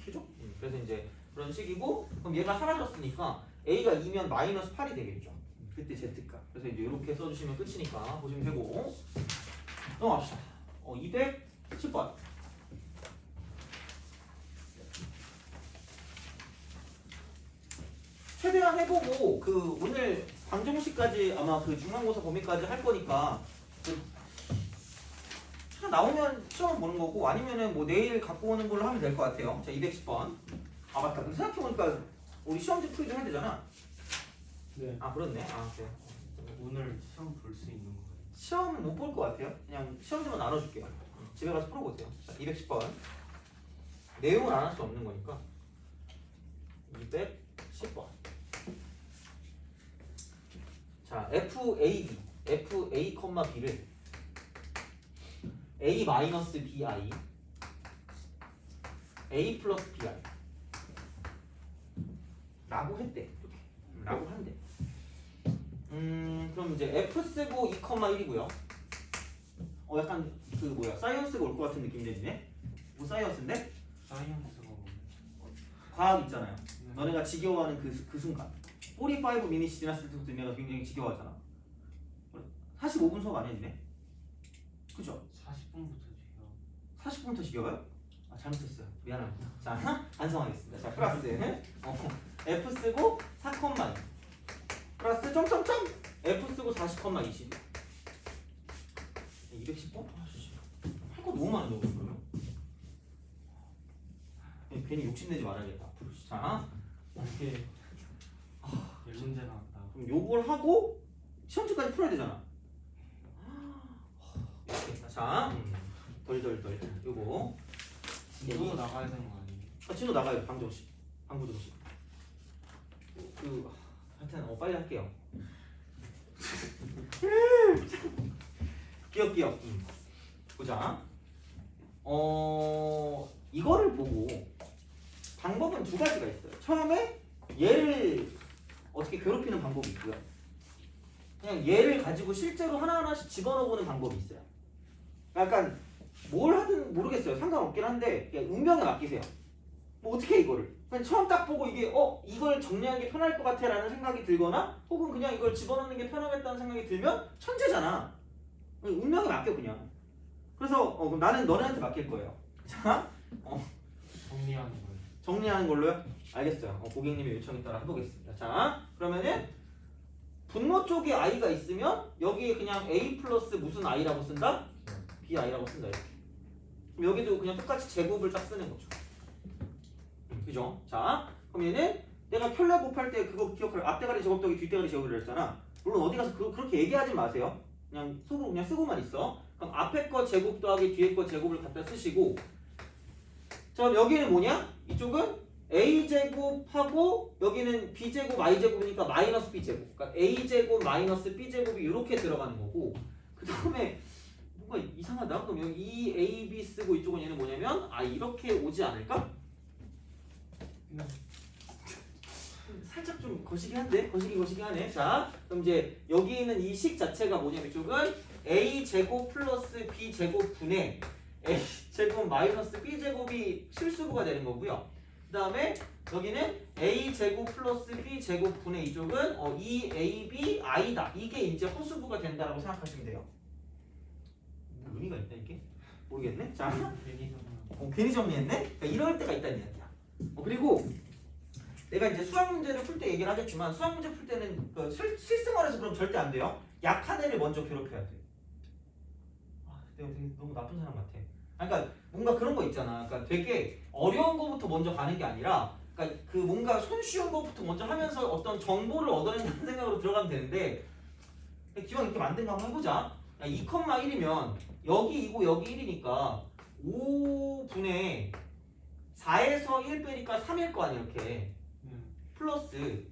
그죠? 그래서 이제 그런 식이고 그럼 얘가 사라졌으니까 a가 2면 마이너스 8이 되겠죠. 그때 z값. 그래서 이제 이렇게 써주시면 끝이니까 보시면 되고 넘어갑시다. 210번. 최대한 해보고 그 오늘 방정식까지 아마 그 중간고사 범위까지 할 거니까 그 나오면 시험 보는 거고 아니면은 뭐 내일 갖고 오는 걸로 하면 될 것 같아요. 자 210번. 아 맞다. 근데 생각해보니까 우리 시험지 풀이 좀 해야 되잖아. 네. 아 그렇네. 아 그래. 오늘 시험 볼 수 있는 거예요. 시험은 못 볼 것 같아요. 그냥 시험지만 나눠줄게요. 집에 가서 풀어보세요. 자 210번. 내용을 안 할 수 없는 거니까 210번. 자, FAB, FA,B를 A-BI, A 플러스 BI 라고 했대. 이렇게. 라고 한대. 그럼 이제 F 쓰고 2,1이고요. 약간 그 뭐야 사이언스가 올 것 같은 느낌이 되지네. 뭐 사이언스인데? 사이언스가 뭐예요? 과학 있잖아요. 너네가 지겨워하는 그 순간 45 미닛이 지났을 때부터 내가 굉장히 지겨워하잖아. 45분 수업 아니야 니네? 그죠? 40분부터 지금 40분부터 지겨워요? 아 잘못했어요. 미안합니다. 자 반성하겠습니다. 자 플러스 F 쓰고 4,2 플러스 점점점 F 쓰고 40,20 210번? 할 거 너무 많은데 오늘 그러면? 괜히 욕심내지 말아야겠다 앞으로. 자 이렇게 열 문제 나왔다. 그럼 요걸 하고 시험지까지 풀어야 되잖아. 이렇게. 자, 덜덜덜 요거 이거 나가야 되는 거 아니에요? 진호 나가요. 방정식 방부정식 하여튼 빨리 할게요. 기억 보자. 이거를 보고 방법은 두 가지가 있어요. 처음에 얘를 어떻게 괴롭히는 방법이 있고요. 그냥 얘를 가지고 실제로 하나하나씩 집어넣어보는 방법이 있어요. 약간 뭘 하든 모르겠어요. 상관없긴 한데 그냥 운명에 맡기세요. 뭐 어떻게 해, 이거를 그냥 처음 딱 보고 이게 이걸 정리하는 게 편할 것 같아 라는 생각이 들거나 혹은 그냥 이걸 집어넣는 게 편하겠다는 생각이 들면 천재잖아. 운명에 맡겨 그냥. 그래서 그럼 나는 너네한테 맡길 거예요. 자 정리하는 거예요. 정리하는 걸로요? 알겠어요. 고객님의 요청에 따라 해보겠습니다. 자 그러면은 분모 쪽에 i가 있으면 여기에 그냥 a 플러스 무슨 i라고 쓴다? bi라고 쓴다 이렇게. 그럼 여기도 그냥 똑같이 제곱을 딱 쓰는 거죠. 그죠? 자 그럼 얘는 내가 켤레 곱할 때 그거 기억할 앞대가리 제곱 더하기 뒷대가리 제곱을 했잖아. 물론 어디 가서 그렇게 얘기하지 마세요. 그냥 속으로 그냥 쓰고만 있어. 그럼 앞에 거 제곱 더하기 뒤에 거 제곱을 갖다 쓰시고 자 그럼 여기는 뭐냐? 이쪽은 a제곱하고 여기는 b제곱 i제곱이니까 마이너스 b제곱. 그러니까 a제곱 마이너스 b제곱이 이렇게 들어가는 거고 그 다음에 뭔가 이상하다. 그럼 여기 이 a, b 쓰고 이쪽은 얘는 뭐냐면 이렇게 오지 않을까? 살짝 좀 거시기한데? 거시기하네. 자 그럼 이제 여기 있는 이 식 자체가 뭐냐면 이쪽은 a제곱 플러스 b제곱 분의 a제곱 마이너스 b제곱이 실수부가 되는 거고요. 그 다음에 여기는 a제곱 플러스 b제곱 분의 이쪽은 2ab i다. 이게 이제 허수부가 된다라고 생각하시면 돼요. 뭐 의미가 있다 이게? 모르겠네. 자 괜히 정리. 괜히 정리했네? 그러니까 이럴 때가 있다는 이야기야. 그리고 내가 이제 수학 문제를 풀 때 얘기를 하겠지만 수학 문제 풀 때는 실생활에서 그럼 절대 안 돼요. 약한 애를 먼저 괴롭혀야 돼. 내가 되게 너무 나쁜 사람 같아. 그러니까 뭔가 그런 거 있잖아. 그러니까 되게 어려운 거부터 먼저 가는 게 아니라 그러니까 그 뭔가 손쉬운 거부터 먼저 하면서 어떤 정보를 얻어낸다는 생각으로 들어가면 되는데 기왕 이렇게 만든 거 한번 해보자. 2,1이면 여기 2고 여기 1이니까 5분의 4에서 1 빼니까 3일 거 아니야 이렇게. 플러스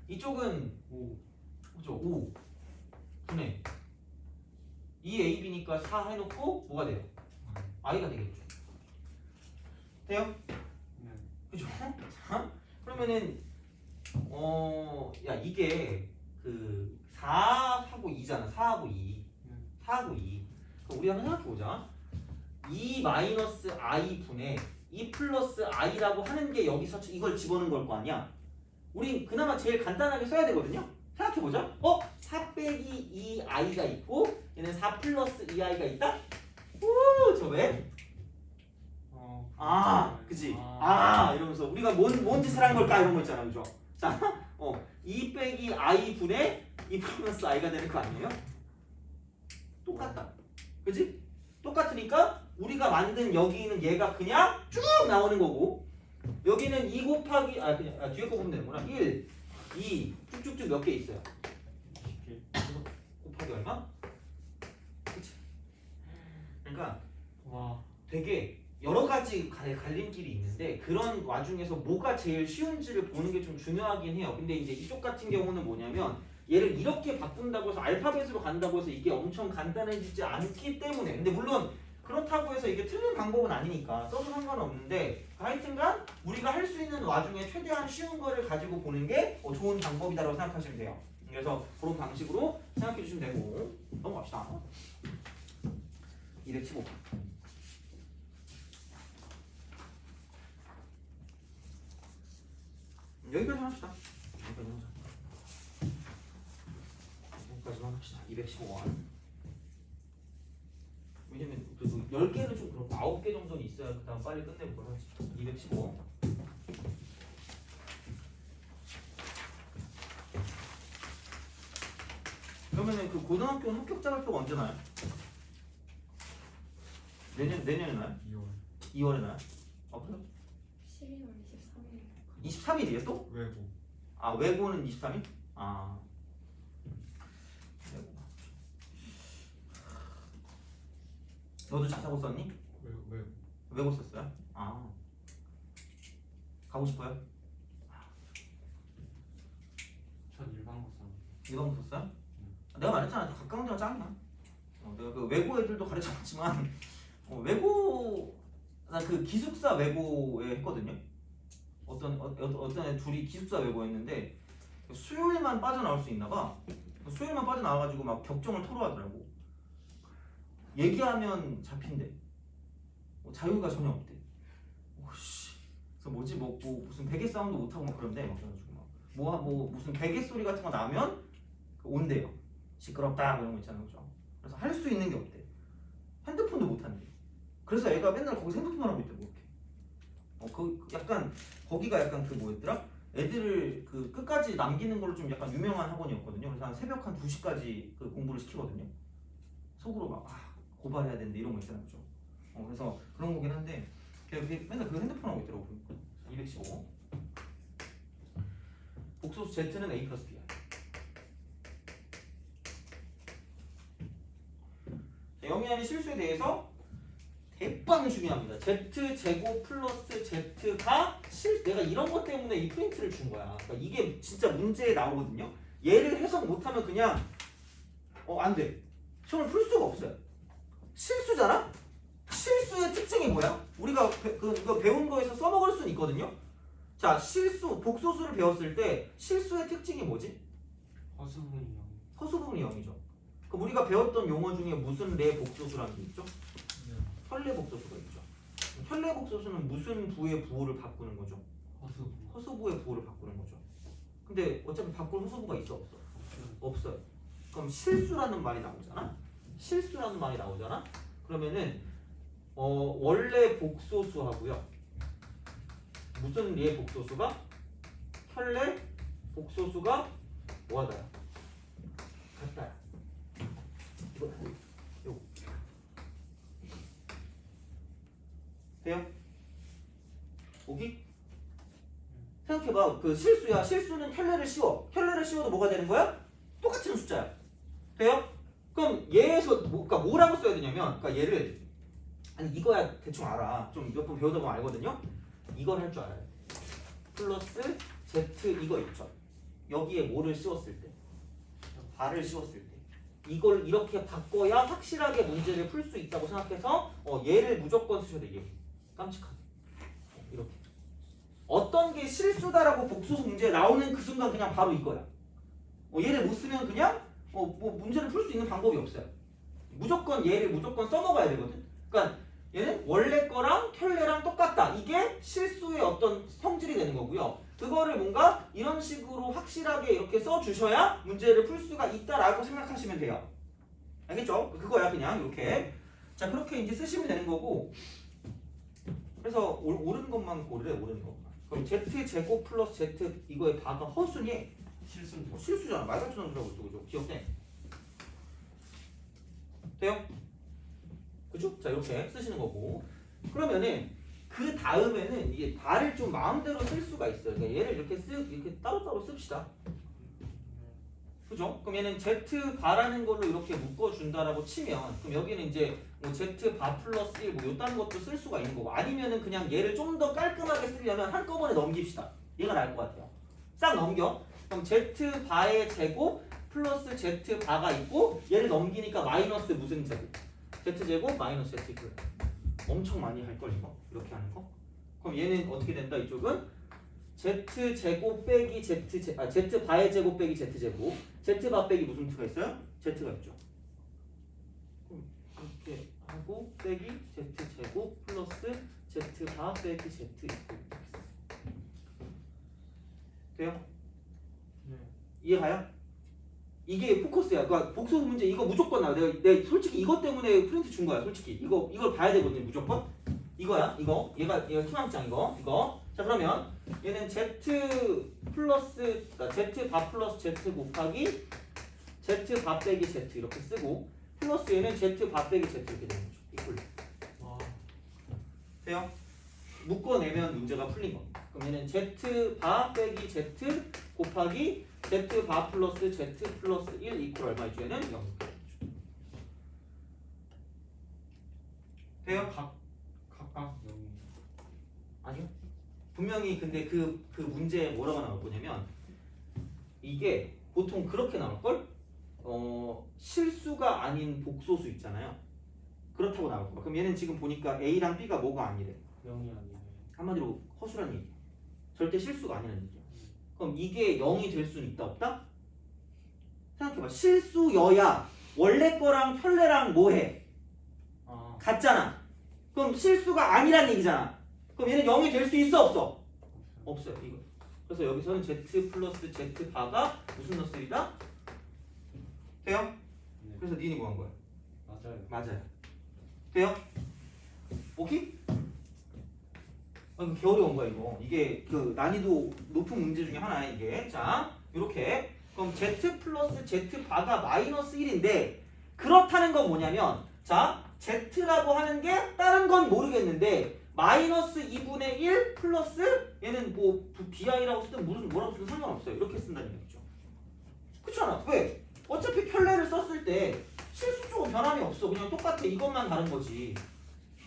이쪽은 5 그죠? 5 분의 2ab니까 4 해놓고 뭐가 돼요? i가 되겠죠. 돼요? 그죠? 자 그러면은 야 이게 그 4하고 2잖아. 4하고 2 4하고 2. 그럼 우리 한번 생각해보자. 2 마이너스 i 분의 2 플러스 i라고 하는 게 여기서 이걸 집어넣은 걸 거 아니야. 우린 그나마 제일 간단하게 써야 되거든요. 생각해보자. 4 빼기 2i가 있고 얘는 4 플러스 2i가 있다? 오, 저 왜? 그치? 이러면서 우리가 뭔 짓을 한 걸까? 이런 거 있잖아, 그죠? 자, 2 빼기 i 분의 2 플러스 i가 되는 거 아니에요? 똑같다. 그치? 똑같으니까 우리가 만든 여기 있는 얘가 그냥 쭉 나오는 거고 여기는 2 곱하기 그냥 뒤에 거 보면 되는구나. 1, 2 쭉쭉쭉 몇 개 있어요? 20개. 곱하기 얼마? 그치? 그러니까 와. 되게 여러 가지 갈림길이 있는데 그런 와중에서 뭐가 제일 쉬운지를 보는 게 좀 중요하긴 해요. 근데 이제 이쪽 같은 경우는 뭐냐면 얘를 이렇게 바꾼다고 해서 알파벳으로 간다고 해서 이게 엄청 간단해지지 않기 때문에 근데 물론 그렇다고 해서 이게 틀린 방법은 아니니까 써도 상관없는데 하여튼간 우리가 할 수 있는 와중에 최대한 쉬운 거를 가지고 보는 게 좋은 방법이다라고 생각하시면 돼요. 그래서 그런 방식으로 생각해 주시면 되고 넘어갑시다. 215. 여기까지만 합시다. 여기까지만 합시다. 215원. 왜냐면 그래도 10개는 좀 그렇고 9개 정도는 있어야 그 다음 빨리 끝내보도록 하지. 215. 그러면은 그 고등학교 합격자 발표가 언제 나요? 내년에 나요? 2월 2월에 나요? 그래? 12월 23일. 23일이에요 또? 외고. 외고는 23일? 외고. 너도 자사고 썼니? 외고. 외고 썼어요? 가고 싶어요? 전 일반고 써. 일반고 썼어요? 내가 말했잖아. 가까운 데가 짱이야. 내가 그 외고 애들도 가르쳐봤지만 외고 나 그 기숙사 외고에 했거든요. 어떤 애 둘이 기숙사 외고였는데 수요일만 빠져나올 수 있나봐. 수요일만 빠져나와가지고 막 격정을 토로하더라고. 얘기하면 잡힌대. 자유가 전혀 없대. 오씨. 그래서 뭐지 뭐 무슨 베개 싸움도 못 하고 막 그런데 막 그래가지고 뭐 무슨 베개 소리 같은 거 나면 온대요. 시끄럽다 이런 거 있잖아요, 그죠? 그래서 할 수 있는 게 없대. 핸드폰도 못 한대. 그래서 애가 맨날 거기서 핸드폰 하고 있대, 뭐 이렇게. 약간 거기가 약간 그 뭐였더라? 애들을 그 끝까지 남기는 걸로 좀 약간 유명한 학원이었거든요. 그래서 한 새벽 한 2시까지 그 공부를 시키거든요. 속으로 막 고발해야 되는데 이런 거 있잖아요, 그죠? 그래서 그런 거긴 한데 걔 맨날 그 핸드폰 하고 있더라고. 215. 복소수 Z는 A 플러스 B야. 영희안의 실수에 대해서 대빵 중요합니다. Z 제곱 플러스 Z가 내가 이런 것 때문에 이 프린트를 준 거야. 그러니까 이게 진짜 문제에 나오거든요. 얘를 해석 못하면 그냥 안 돼. 시험을 풀 수가 없어요. 실수잖아? 실수의 특징이 뭐야? 우리가 이거 배운 거에서 써먹을 수는 있거든요. 자, 복소수를 배웠을 때 실수의 특징이 뭐지? 허수분이 0. 허수부분이 0이죠. 그럼 우리가 배웠던 용어 중에 무슨 례 복소수라는 게 있죠? 현례 복소수가 있죠. 현례 복소수는 무슨 부의 부호를 바꾸는 거죠? 허수분. 허수부의 부호를 바꾸는 거죠. 근데 어차피 바꿀 허수부가 있어 없어? 없어요. 그럼 실수라는 말이 나오잖아. 실수라는 말이 나오잖아. 그러면은 원래 복소수하고요. 무슨 례 복소수가 현례 복소수가 뭐하다요? 같다요. 이거 요거 돼요? 오기? 생각해봐. 그 실수야. 실수는 현례를 씌워. 현례를 씌워도 뭐가 되는 거야? 똑같은 숫자야. 돼요? 그럼 얘에서 그러니까 뭐라고 써야 되냐면, 그러니까 얘를 이거야 대충 알아. 좀 몇 번 배우다 보면 알거든요. 이걸 할 줄 알아요. 플러스 Z 이거 있죠. 여기에 뭐를 씌웠을 때, 발을 씌웠을 때, 이걸 이렇게 바꿔야 확실하게 문제를 풀 수 있다고 생각해서 얘를 무조건 쓰셔야 돼. 얘 깜찍하게 이렇게. 어떤 게 실수다라고 복소수 문제에 나오는 그 순간 그냥 바로 이거야. 얘를 못 쓰면 그냥 뭐 문제를 풀 수 있는 방법이 없어요. 무조건 얘를 무조건 써먹어야 되거든. 그러니까 얘는 원래 거랑 켤레랑 똑같다. 이게 실수의 어떤 성질이 되는 거고요. 그거를 뭔가 이런 식으로 확실하게 이렇게 써주셔야 문제를 풀 수가 있다라고 생각하시면 돼요. 알겠죠? 그거야 그냥 이렇게. 자 그렇게 이제 쓰시면 되는 거고. 그래서 옳은 것만 고르래. 옳은 것만. 그럼 z제곱 플러스 z 이거의 바가 허수니 실수는 실수잖아. 말 같은 놈이라고 또 그죠? 기억돼? 돼요? 그죠? 자 이렇게 쓰시는 거고. 그러면은 그 다음에는 이게 바를 좀 마음대로 쓸 수가 있어요. 그러니까 얘를 이렇게 따로따로 씁시다. 그죠? 그럼 얘는 z 바라는 걸로 이렇게 묶어준다라고 치면 그럼 여기는 이제 뭐 z 바 플러스 1 뭐 요딴 것도 쓸 수가 있는 거고 아니면은 그냥 얘를 좀 더 깔끔하게 쓰려면 한꺼번에 넘깁시다. 얘가 나을 것 같아요. 싹 넘겨. 그럼 z 바의 제곱 플러스 z 바가 있고 얘를 넘기니까 마이너스 무슨 제곱? z 제곱 마이너스 z 이퀄. 엄청 많이 할 걸 이거 이렇게 하는 거. 그럼 얘는 어떻게 된다? 이쪽은 z 제곱 빼기 z 바의 제곱 빼기 z 제곱. z 바 빼기 무슨 t가 있어요? z가 있죠. 그럼 이렇게 하고 빼기 z 제곱 플러스 z 바 빼기 z 이퀄. 돼요? 네. 이해가요? 이게 포커스야. 그러니까 복수 문제 이거 무조건 나와. 내가 솔직히 이것 때문에 프린트 준 거야. 솔직히 이걸 봐야 되거든요. 무조건 이거야. 얘가 희망장 이거. 자 그러면 얘는 z 플러스 z 바 플러스 z 곱하기 z 바 빼기 z 이렇게 쓰고 플러스 얘는 z 바 빼기 z 이렇게 되는 거죠. 이퀄. 와. 돼요? 묶어내면 문제가 풀린 겁니다. 그럼 얘는 z 바 빼기 z 곱하기 z 바 플러스 z 플러스 1 이퀄 얼마 있죠? 얘는 0. 돼요? 각각 0이. 아니요. 분명히 근데 그 문제에 뭐라고 나올 거냐면 이게 보통 그렇게 나올걸? 실수가 아닌 복소수 있잖아요. 그렇다고 나올 거야. 그럼 얘는 지금 보니까 A랑 B가 뭐가 아니래. 0이 아니에요. 한마디로 허술한 얘기야. 절대 실수가 아니라는 얘기야. 그럼 이게 0이 될 수는 있다 없다? 생각해봐. 실수여야 원래 거랑 켤레랑 뭐해? 아. 같잖아. 그럼 실수가 아니란 얘기잖아. 그럼 얘는 0이 될 수 있어 없어? 없어요. 이거. 그래서 여기서는 z 플러스 z 바가 무슨 너스리다? 돼요? 네. 그래서 니은이 뭐 한 거야? 맞아요. 맞아요. 돼요? 오케이? 개 어려운 거야 이거. 이게 그 난이도 높은 문제 중에 하나야 이게. 자, 이렇게. 그럼 z 플러스 z 바가 마이너스 1인데 그렇다는 건 뭐냐면 자, z라고 하는 게 다른 건 모르겠는데 마이너스 2분의 1 플러스 얘는 뭐 bi라고 쓰든 뭐라고 쓰든 상관없어요. 이렇게 쓴다는 얘기죠. 그렇지 않아? 왜? 어차피 켤레를 썼을 때 실수 쪽은 변함이 없어. 그냥 똑같아. 이것만 다른 거지.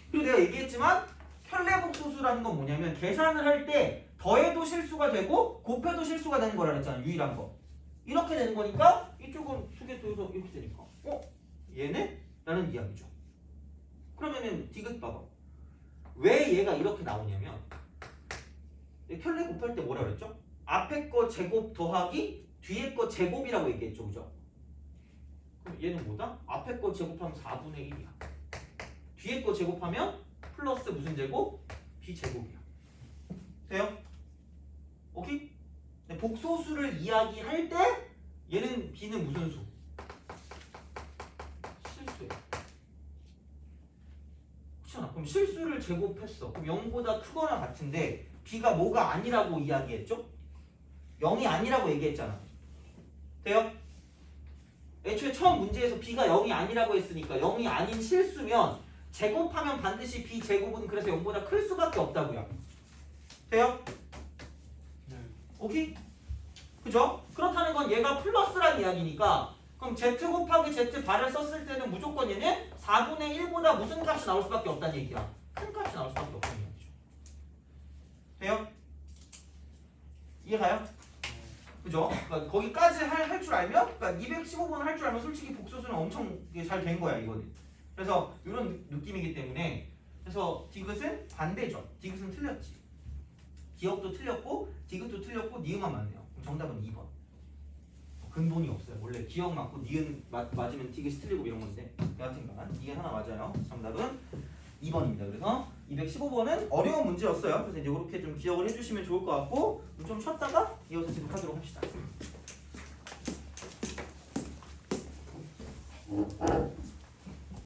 그리고 내가 얘기했지만 켤레 복소수라는 건 뭐냐면 계산을 할 때 더해도 실수가 되고 곱해도 실수가 되는 거라 그랬잖아. 유일한 거. 이렇게 되는 거니까 이쪽은 두 개 더해서 이렇게 되니까 얘네? 라는 이야기죠. 그러면은 디귿 봐봐. 왜 얘가 이렇게 나오냐면 켤레 곱할 때 뭐라 그랬죠? 앞에 거 제곱 더하기 뒤에 거 제곱이라고 얘기했죠. 그죠? 그럼 얘는 뭐다? 앞에 거 제곱하면 4분의 1이야. 뒤에 거 제곱하면 플러스 무슨 제곱? b제곱이야. 돼요? 오케이? 근데 복소수를 이야기할 때 얘는 b는 무슨 수? 실수야. 그렇잖아. 그럼 실수를 제곱했어. 그럼 0보다 크거나 같은데 b가 뭐가 아니라고 이야기했죠? 0이 아니라고 얘기했잖아. 돼요? 애초에 처음 문제에서 b가 0이 아니라고 했으니까 0이 아닌 실수면 제곱하면 반드시 b제곱은 그래서 0보다 클 수밖에 없다고요. 돼요? 네. 오케이? 그죠? 그렇다는 건 얘가 플러스란 이야기니까 그럼 z 곱하기 z 바를 썼을 때는 무조건 얘는 4분의 1보다 무슨 값이 나올 수밖에 없다는 얘기야. 큰 값이 나올 수밖에 없다는 얘기죠. 돼요? 이해가요? 그죠? 그러니까 거기까지 할 줄 알면 그러니까 215번 할 줄 알면 솔직히 복소수는 엄청 잘 된 거야 이거는. 그래서 이런 느낌이기 때문에 그래서 디귿은 반대죠. 디귿은 틀렸지. 기억도 틀렸고 디귿도 틀렸고 니은만 맞네요. 그럼 정답은 2번. 근본이 없어요. 원래 기억 맞고 니은 맞으면 티귿이 틀리고 이런 건데 여하튼간 니은 하나 맞아요. 정답은 2번입니다. 그래서 215번은 어려운 문제였어요. 그래서 이제 이렇게 좀 기억을 해주시면 좋을 것 같고 좀 쉬었다가 이어서 계속하도록 합시다.